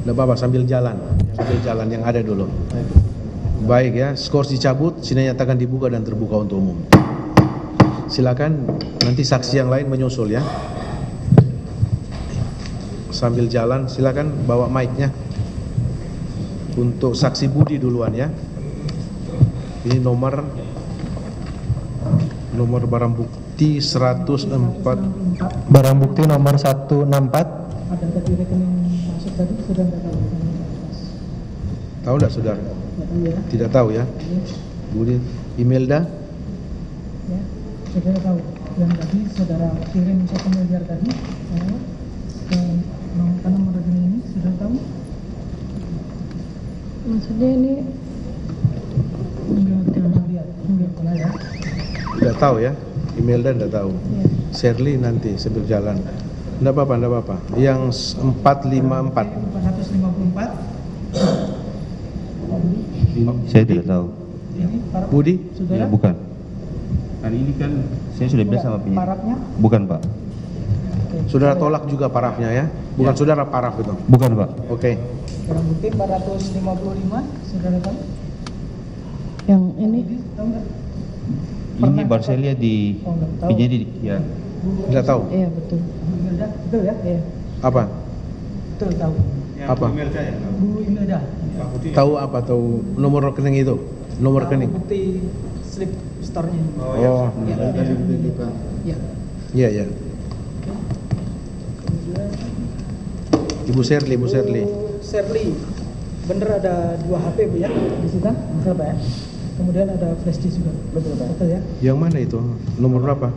Nggak apa-apa, sambil jalan yang ada dulu. Baik ya, skor dicabut, sini nyatakan dibuka dan terbuka untuk umum. Silakan, nanti saksi yang lain menyusul ya. Sambil jalan, silakan bawa mic-nya. Untuk saksi Budi duluan ya. Ini nomor barang bukti 104. Barang bukti nomor 164. Ada tadi rekening masuk tadi sudah nggak tahu. Tahu nggak saudara? Nggak tahu ya. Tidak tahu ya. Budi, Imelda? Ya, saudara tahu. Yang tadi saudara kirim 1 miliar tadi, ke nomor rekening ini sudah tahu? Maksudnya ini enggak ya. Tidak tahu ya. Imelda tidak tahu. Ya. Shirley nanti sambil jalan. Tidak apa-apa. Yang 454. 454. Saya tidak tahu. Ini paraf. Budi? Saudara? Ya, bukan. Hari ini kan saya sudah biasa sama penyidik. Parafnya? Bukan, Pak. Saudara tolak juga parafnya ya? Bukan ya. Saudara paraf itu? Bukan, Pak. Oke. Barang bukti 455, saudara tahu? Yang ini Tahu nggak? Ini baru saya lihat di penyidik ya. Tidak tahu? iya betul. Betul ya? Iya. Apa? Betul tahu. Apa? Bu Imelda. Tahu apa? Tahu nomor rekening itu? Nomor rekening? Bukti slip store-nya. Oh. Ya. Iya. Ibu Shirley. Bu Shirley. Bener ada 2 HP Bu ya di situ? Betul Pak ya? Kemudian ada flash disk juga. Betul Pak. Betul ya? Yang mana itu? Nomor berapa?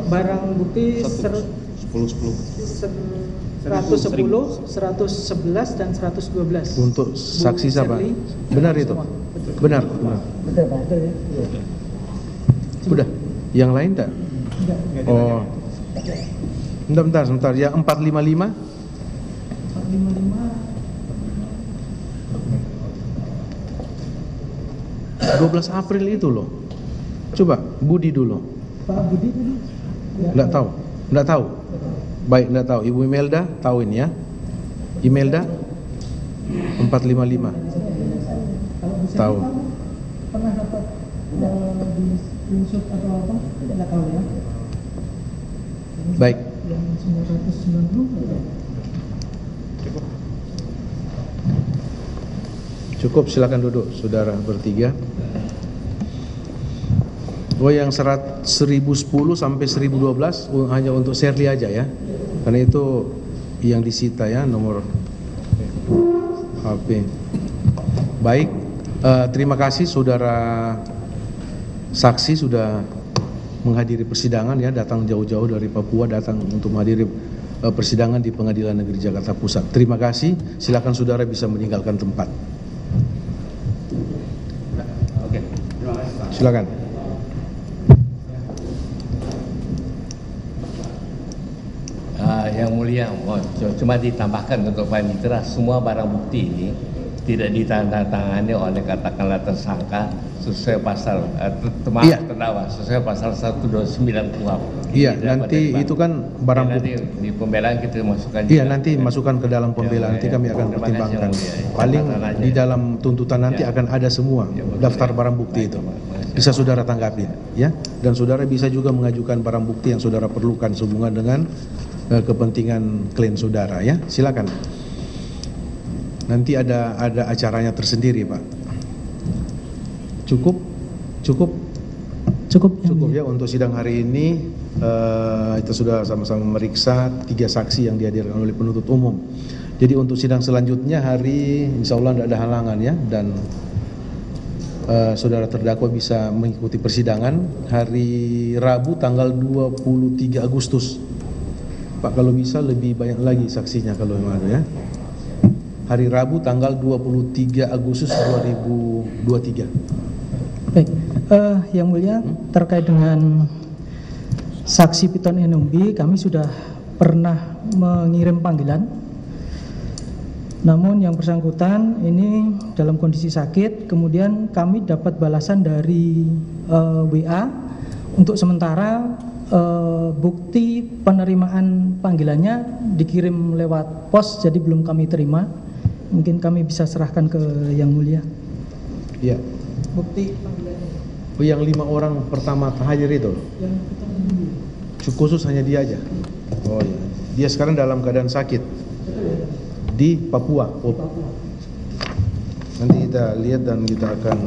Barang bukti 10. 110, 111 dan 112. Untuk saksi siapa? Shirley. Benar itu? Benar. Betul Pak. Betul ya? Udah. Yang lain tak? Enggak. Oh. Bentar. Yang 455? 455 12 April itu loh. Coba Budi dulu. Pak Budi tadi? Enggak tahu. Baik, enggak tahu. Ibu Imelda tahu ini ya. Imelda 455. Tahu. Pernah dapat di screenshot atau apa? Tidak tahu ya. Baik. Yang 990 Cukup, silakan duduk saudara bertiga. Oh, yang 1010 sampai 1012 hanya untuk Shirley aja ya, karena itu yang disita ya, nomor HP. Baik, terima kasih saudara saksi sudah menghadiri persidangan ya, datang jauh-jauh dari Papua datang untuk menghadiri persidangan di Pengadilan Negeri Jakarta Pusat. Terima kasih, silakan saudara bisa meninggalkan tempat. Oke, terima kasih. Silakan. Yang mulia, cuma ditambahkan untuk panitera, semua barang bukti ini tidak ditandatangani oleh katakanlah tersangka sesuai pasal terdakwa sesuai pasal 129 KUHP. Iya, nanti itu kan barang bukti. Nanti di pembelaan kita masukkan. Iya, nanti masukkan ke dalam pembelaan, nanti kami akan pertimbangkan. Paling di dalam tuntutan nanti akan ada semua daftar barang bukti itu. Bisa saudara tanggapi ya, dan saudara bisa juga mengajukan barang bukti yang saudara perlukan sehubungan dengan kepentingan klien saudara ya. Silakan. Nanti ada acaranya tersendiri, Pak. Cukup ya untuk sidang hari ini. Kita sudah sama-sama memeriksa 3 saksi yang dihadirkan oleh penuntut umum. Jadi untuk sidang selanjutnya hari insya Allah tidak ada halangan ya, dan saudara terdakwa bisa mengikuti persidangan hari Rabu tanggal 23 Agustus. Pak, kalau bisa lebih banyak lagi saksinya kalau memang ada ya. Hari Rabu tanggal 23 Agustus 2023. Baik, Yang Mulia, terkait dengan saksi Piton Enumbi, kami sudah pernah mengirim panggilan. Namun yang bersangkutan ini dalam kondisi sakit, kemudian kami dapat balasan dari WA untuk sementara bukti penerimaan panggilannya dikirim lewat pos, jadi belum kami terima. Mungkin kami bisa serahkan ke Yang Mulia. Iya. Bukti panggilannya. Oh, yang 5 orang pertama hadir itu? Yang kita khusus hanya dia aja? Oh iya. Dia sekarang dalam keadaan sakit di Papua. Oh. Nanti kita lihat dan kita akan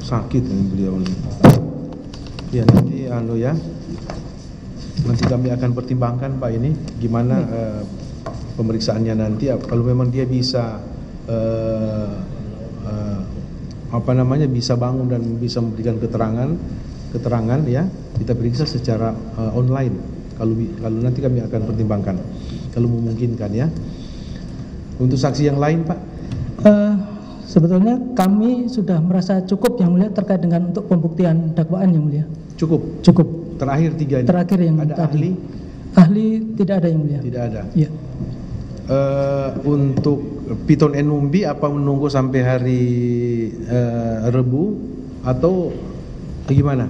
sakit ini beliau ini. Ya nanti ya. Nanti kami akan pertimbangkan Pak ini gimana pemeriksaannya nanti. Kalau memang dia bisa bisa bangun dan bisa memberikan keterangan ya, kita periksa secara online. Kalau nanti kami akan pertimbangkan kalau memungkinkan ya. Untuk saksi yang lain Pak? Sebetulnya kami sudah merasa cukup Yang Mulia terkait dengan untuk pembuktian dakwaan Yang Mulia. Cukup. Terakhir 3 ini. Terakhir yang ada tadi. ahli? Ahli tidak ada Yang Mulia. Tidak ada. Iya. Untuk Piton Enumbi apa menunggu sampai hari Rebu atau gimana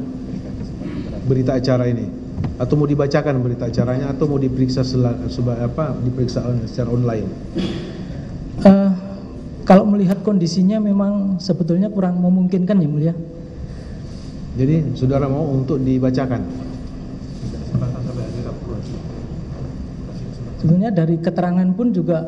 berita acara ini, atau mau dibacakan berita acaranya atau mau diperiksa diperiksa secara online? Kalau melihat kondisinya memang sebetulnya kurang memungkinkan Yang Mulia. Jadi saudara mau untuk dibacakan? Sebenarnya dari keterangan pun juga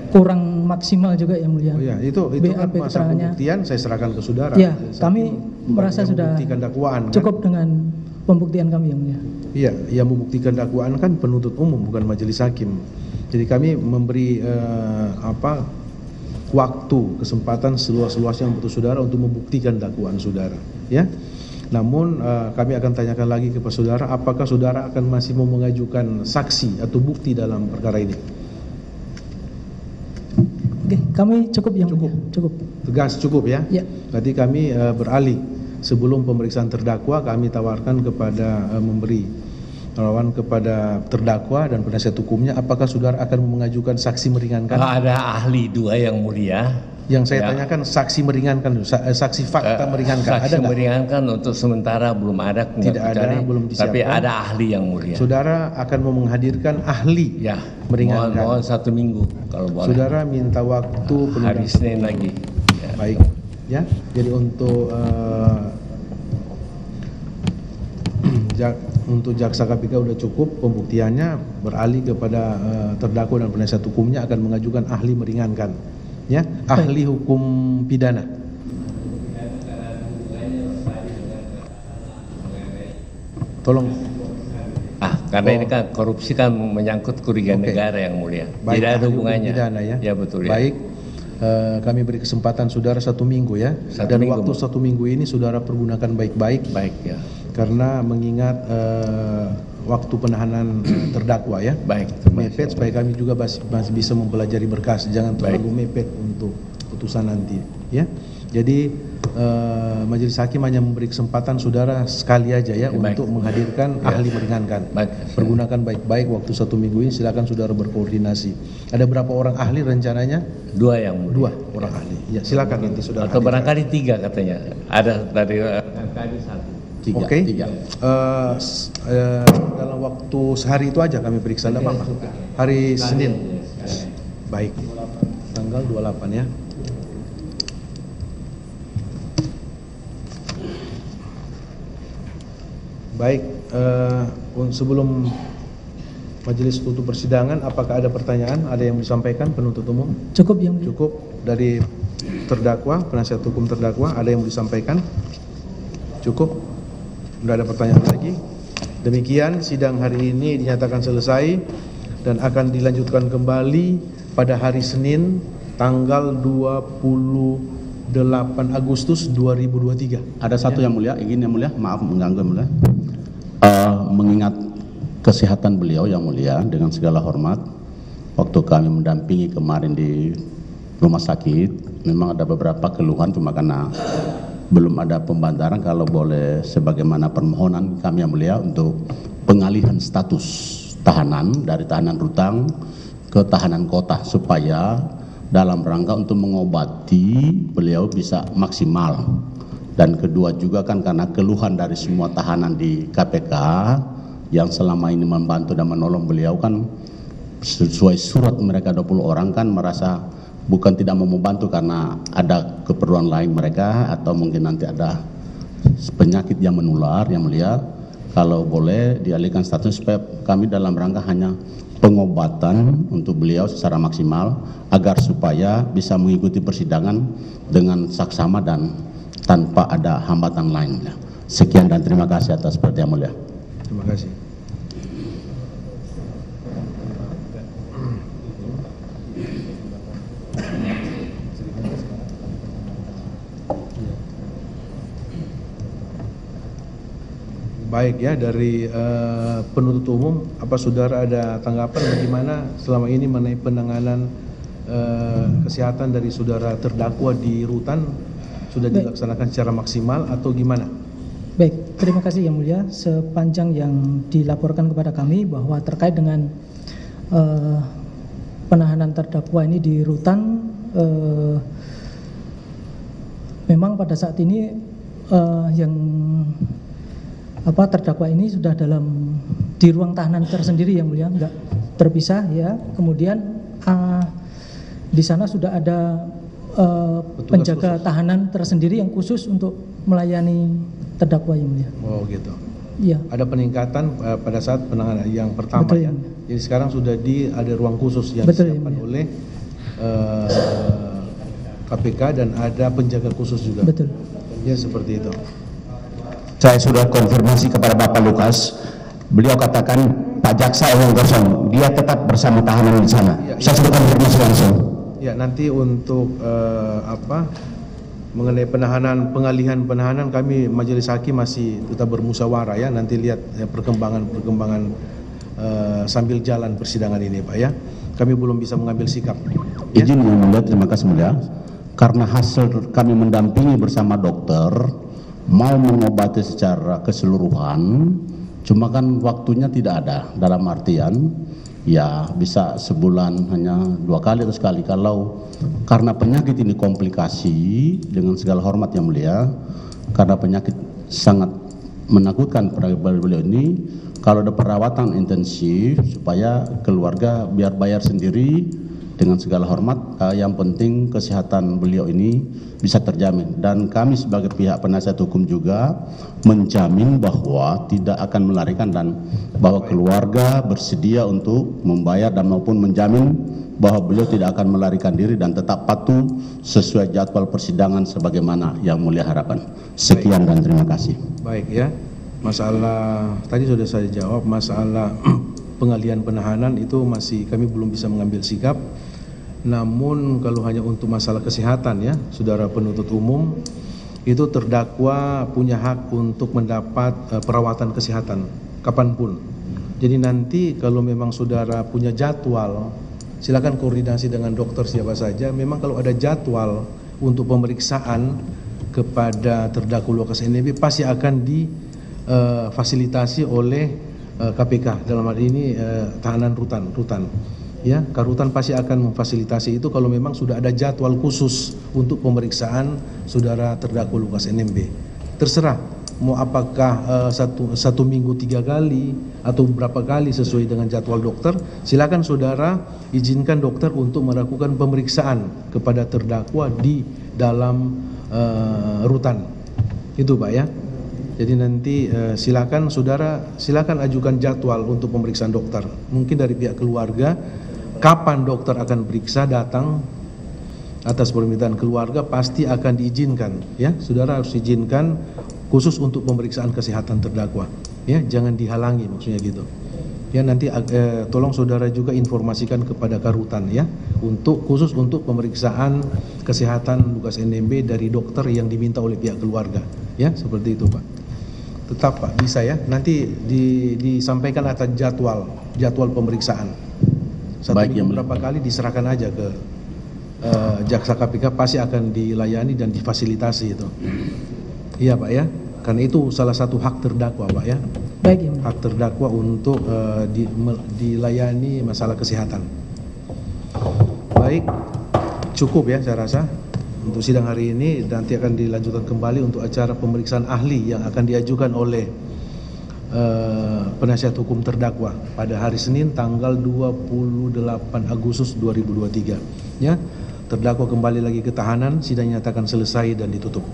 kurang maksimal juga Yang Mulia. Oh ya, itu kan masa pembuktian saya serahkan ke saudara. Ya, kami merasa sudah dakwaan, cukup dengan pembuktian kami Yang Mulia. Iya, yang membuktikan dakwaan kan penuntut umum bukan majelis hakim. Jadi kami memberi waktu, kesempatan seluas-luasnya untuk saudara untuk membuktikan dakwaan saudara, ya. Namun kami akan tanyakan lagi kepada saudara, apakah saudara akan masih mau mengajukan saksi atau bukti dalam perkara ini? Oke, kami cukup Yang Mulia. Cukup. Tegas cukup ya? Ya. Berarti kami beralih, sebelum pemeriksaan terdakwa kami tawarkan kepada kepada terdakwa dan penasihat hukumnya, apakah saudara akan mengajukan saksi meringankan? Ada ahli 2 Yang Mulia. Yang saya tanyakan saksi meringankan, saksi fakta meringankan. Saksi ada meringankan untuk sementara belum ada. Tidak ada, belum disiapkan. Tapi ada ahli Yang Mulia. Saudara akan mau menghadirkan ahli ya, meringankan. Mohon 1 minggu kalau boleh. Saudara minta waktu hari Senin lagi. Ya. Baik, ya. Jadi untuk jaksa KPK udah cukup pembuktiannya, beralih kepada terdakwa dan penasihat hukumnya akan mengajukan ahli meringankan, ya, ahli hukum pidana. Tolong. Karena ini kan korupsi kan menyangkut kerugian negara yang mulia. Baik, tidak ada ahli hukum hubungannya. pidana, ya. Ya betul ya. Baik, kami beri kesempatan saudara 1 minggu ya. Dan minggu, waktu 1 minggu ini saudara pergunakan baik-baik. Baik ya. Karena mengingat waktu penahanan terdakwa ya. Baik. Mepet supaya kami juga masih bisa mempelajari berkas. Jangan terlalu mepet untuk putusan nanti ya. Jadi majelis hakim hanya memberi kesempatan saudara sekali aja ya untuk menghadirkan ahli meringankan. Pergunakan baik-baik waktu 1 minggu ini, silakan saudara berkoordinasi. Ada berapa orang ahli rencananya? 2 yang mulia. 2 orang ahli. Ya silakan nanti saudara. Atau barangkali 3 katanya. Ada dari barangkali 1. Oke. Dalam waktu sehari itu aja kami periksa, enggak apa-apa. Hari Senin. Baik. Tanggal 28 ya. Baik, sebelum majelis tutup persidangan, apakah ada pertanyaan? Ada yang disampaikan penuntut umum? Cukup yang cukup dari terdakwa, penasihat hukum terdakwa, ada yang disampaikan? Cukup? Tidak ada pertanyaan lagi. Demikian sidang hari ini dinyatakan selesai dan akan dilanjutkan kembali pada hari Senin tanggal 28 Agustus 2023. Ada satu yang mulia, ingin yang mulia, maaf mengganggu yang mulia. Mengingat kesehatan beliau yang mulia, dengan segala hormat, waktu kami mendampingi kemarin di rumah sakit, memang ada beberapa keluhan, cuma karena belum ada pembantaran, kalau boleh sebagaimana permohonan kami yang mulia untuk pengalihan status tahanan dari tahanan rutan ke tahanan kota, supaya dalam rangka untuk mengobati beliau bisa maksimal. Dan kedua juga kan karena keluhan dari semua tahanan di KPK yang selama ini membantu dan menolong beliau kan sesuai surat mereka 20 orang kan merasa bukan tidak mau membantu karena ada keperluan lain mereka atau mungkin nanti ada penyakit yang menular yang mulia. Kalau boleh dialihkan status supaya kami dalam rangka hanya pengobatan untuk beliau secara maksimal agar supaya bisa mengikuti persidangan dengan saksama dan tanpa ada hambatan lain. Sekian dan terima kasih atas perhatian mulia. Terima kasih. Baik ya, dari penuntut umum, apa saudara ada tanggapan bagaimana selama ini mengenai penanganan kesehatan dari saudara terdakwa di rutan, sudah dilaksanakan secara maksimal atau gimana? Baik, terima kasih yang mulia. Sepanjang yang dilaporkan kepada kami bahwa terkait dengan penahanan terdakwa ini di rutan, memang pada saat ini terdakwa ini sudah di ruang tahanan tersendiri yang mulia, enggak terpisah ya. Kemudian di sana sudah ada penjaga tahanan tersendiri yang khusus untuk melayani terdakwa yang mulia. Oh gitu. Iya. Ada peningkatan pada saat penanganan yang pertama. Betul, ya. Jadi sekarang sudah ada ruang khusus yang disiapkan oleh KPK dan ada penjaga khusus juga. Betul. Ya seperti itu. Saya sudah konfirmasi kepada Bapak Lukas, beliau katakan Pak Jaksa yang kosong, dia tetap bersama tahanan di sana. Ya, saya sudah konfirmasi langsung. Ya nanti untuk mengenai pengalihan penahanan kami majelis hakim masih tetap bermusyawarah ya. Nanti lihat perkembangan sambil jalan persidangan ini Pak ya. Kami belum bisa mengambil sikap. Izin yang mulia, terima kasih mulia. Karena hasil kami mendampingi bersama dokter mau mengobati secara keseluruhan, cuma kan waktunya tidak ada, dalam artian ya bisa sebulan hanya 2 kali atau sekali. Kalau karena penyakit ini komplikasi, dengan segala hormat yang mulia, karena penyakit sangat menakutkan pada beliau ini, kalau ada perawatan intensif supaya keluarga biar bayar sendiri dengan segala hormat, yang penting kesehatan beliau ini bisa terjamin, dan kami sebagai pihak penasihat hukum juga menjamin bahwa tidak akan melarikan dan bahwa keluarga bersedia untuk membayar dan maupun menjamin bahwa beliau tidak akan melarikan diri dan tetap patuh sesuai jadwal persidangan sebagaimana yang mulia harapan. Sekian dan terima kasih. Baik ya, masalah tadi sudah saya jawab, masalah pengalihan penahanan itu masih kami belum bisa mengambil sikap. Namun kalau hanya untuk masalah kesehatan ya, saudara penuntut umum itu terdakwa punya hak untuk mendapat perawatan kesehatan kapanpun. Jadi nanti kalau memang saudara punya jadwal, silakan koordinasi dengan dokter siapa saja. Memang kalau ada jadwal untuk pemeriksaan kepada terdakwa Lukas NMB pasti akan difasilitasi oleh KPK, dalam hal ini tahanan rutan. Ya, Karutan pasti akan memfasilitasi itu kalau memang sudah ada jadwal khusus untuk pemeriksaan saudara terdakwa Lukas NMB. Terserah mau apakah satu minggu 3 kali atau berapa kali sesuai dengan jadwal dokter. Silakan saudara izinkan dokter untuk melakukan pemeriksaan kepada terdakwa di dalam rutan. Itu Pak ya. Jadi nanti silakan ajukan jadwal untuk pemeriksaan dokter. Mungkin dari pihak keluarga, kapan dokter akan periksa, datang atas permintaan keluarga pasti akan diizinkan. Ya, saudara harus izinkan khusus untuk pemeriksaan kesehatan terdakwa. Ya, jangan dihalangi maksudnya gitu. Ya, nanti tolong saudara juga informasikan kepada Karutan ya, khusus untuk pemeriksaan kesehatan Lukas NMB dari dokter yang diminta oleh pihak keluarga. Ya, seperti itu Pak. Tetap Pak, bisa ya. Nanti disampaikan atas jadwal pemeriksaan. Satu minggu berapa kali diserahkan aja ke jaksa KPK, pasti akan dilayani dan difasilitasi itu. Iya Pak ya, karena itu salah satu hak terdakwa Pak ya. Baik ya. Hak terdakwa untuk dilayani masalah kesehatan. Baik, cukup ya saya rasa untuk sidang hari ini. Nanti akan dilanjutkan kembali untuk acara pemeriksaan ahli yang akan diajukan oleh penasihat hukum terdakwa pada hari Senin tanggal 28 Agustus 2023 ya. Terdakwa kembali lagi ke tahanan, sidang nyatakan selesai dan ditutup.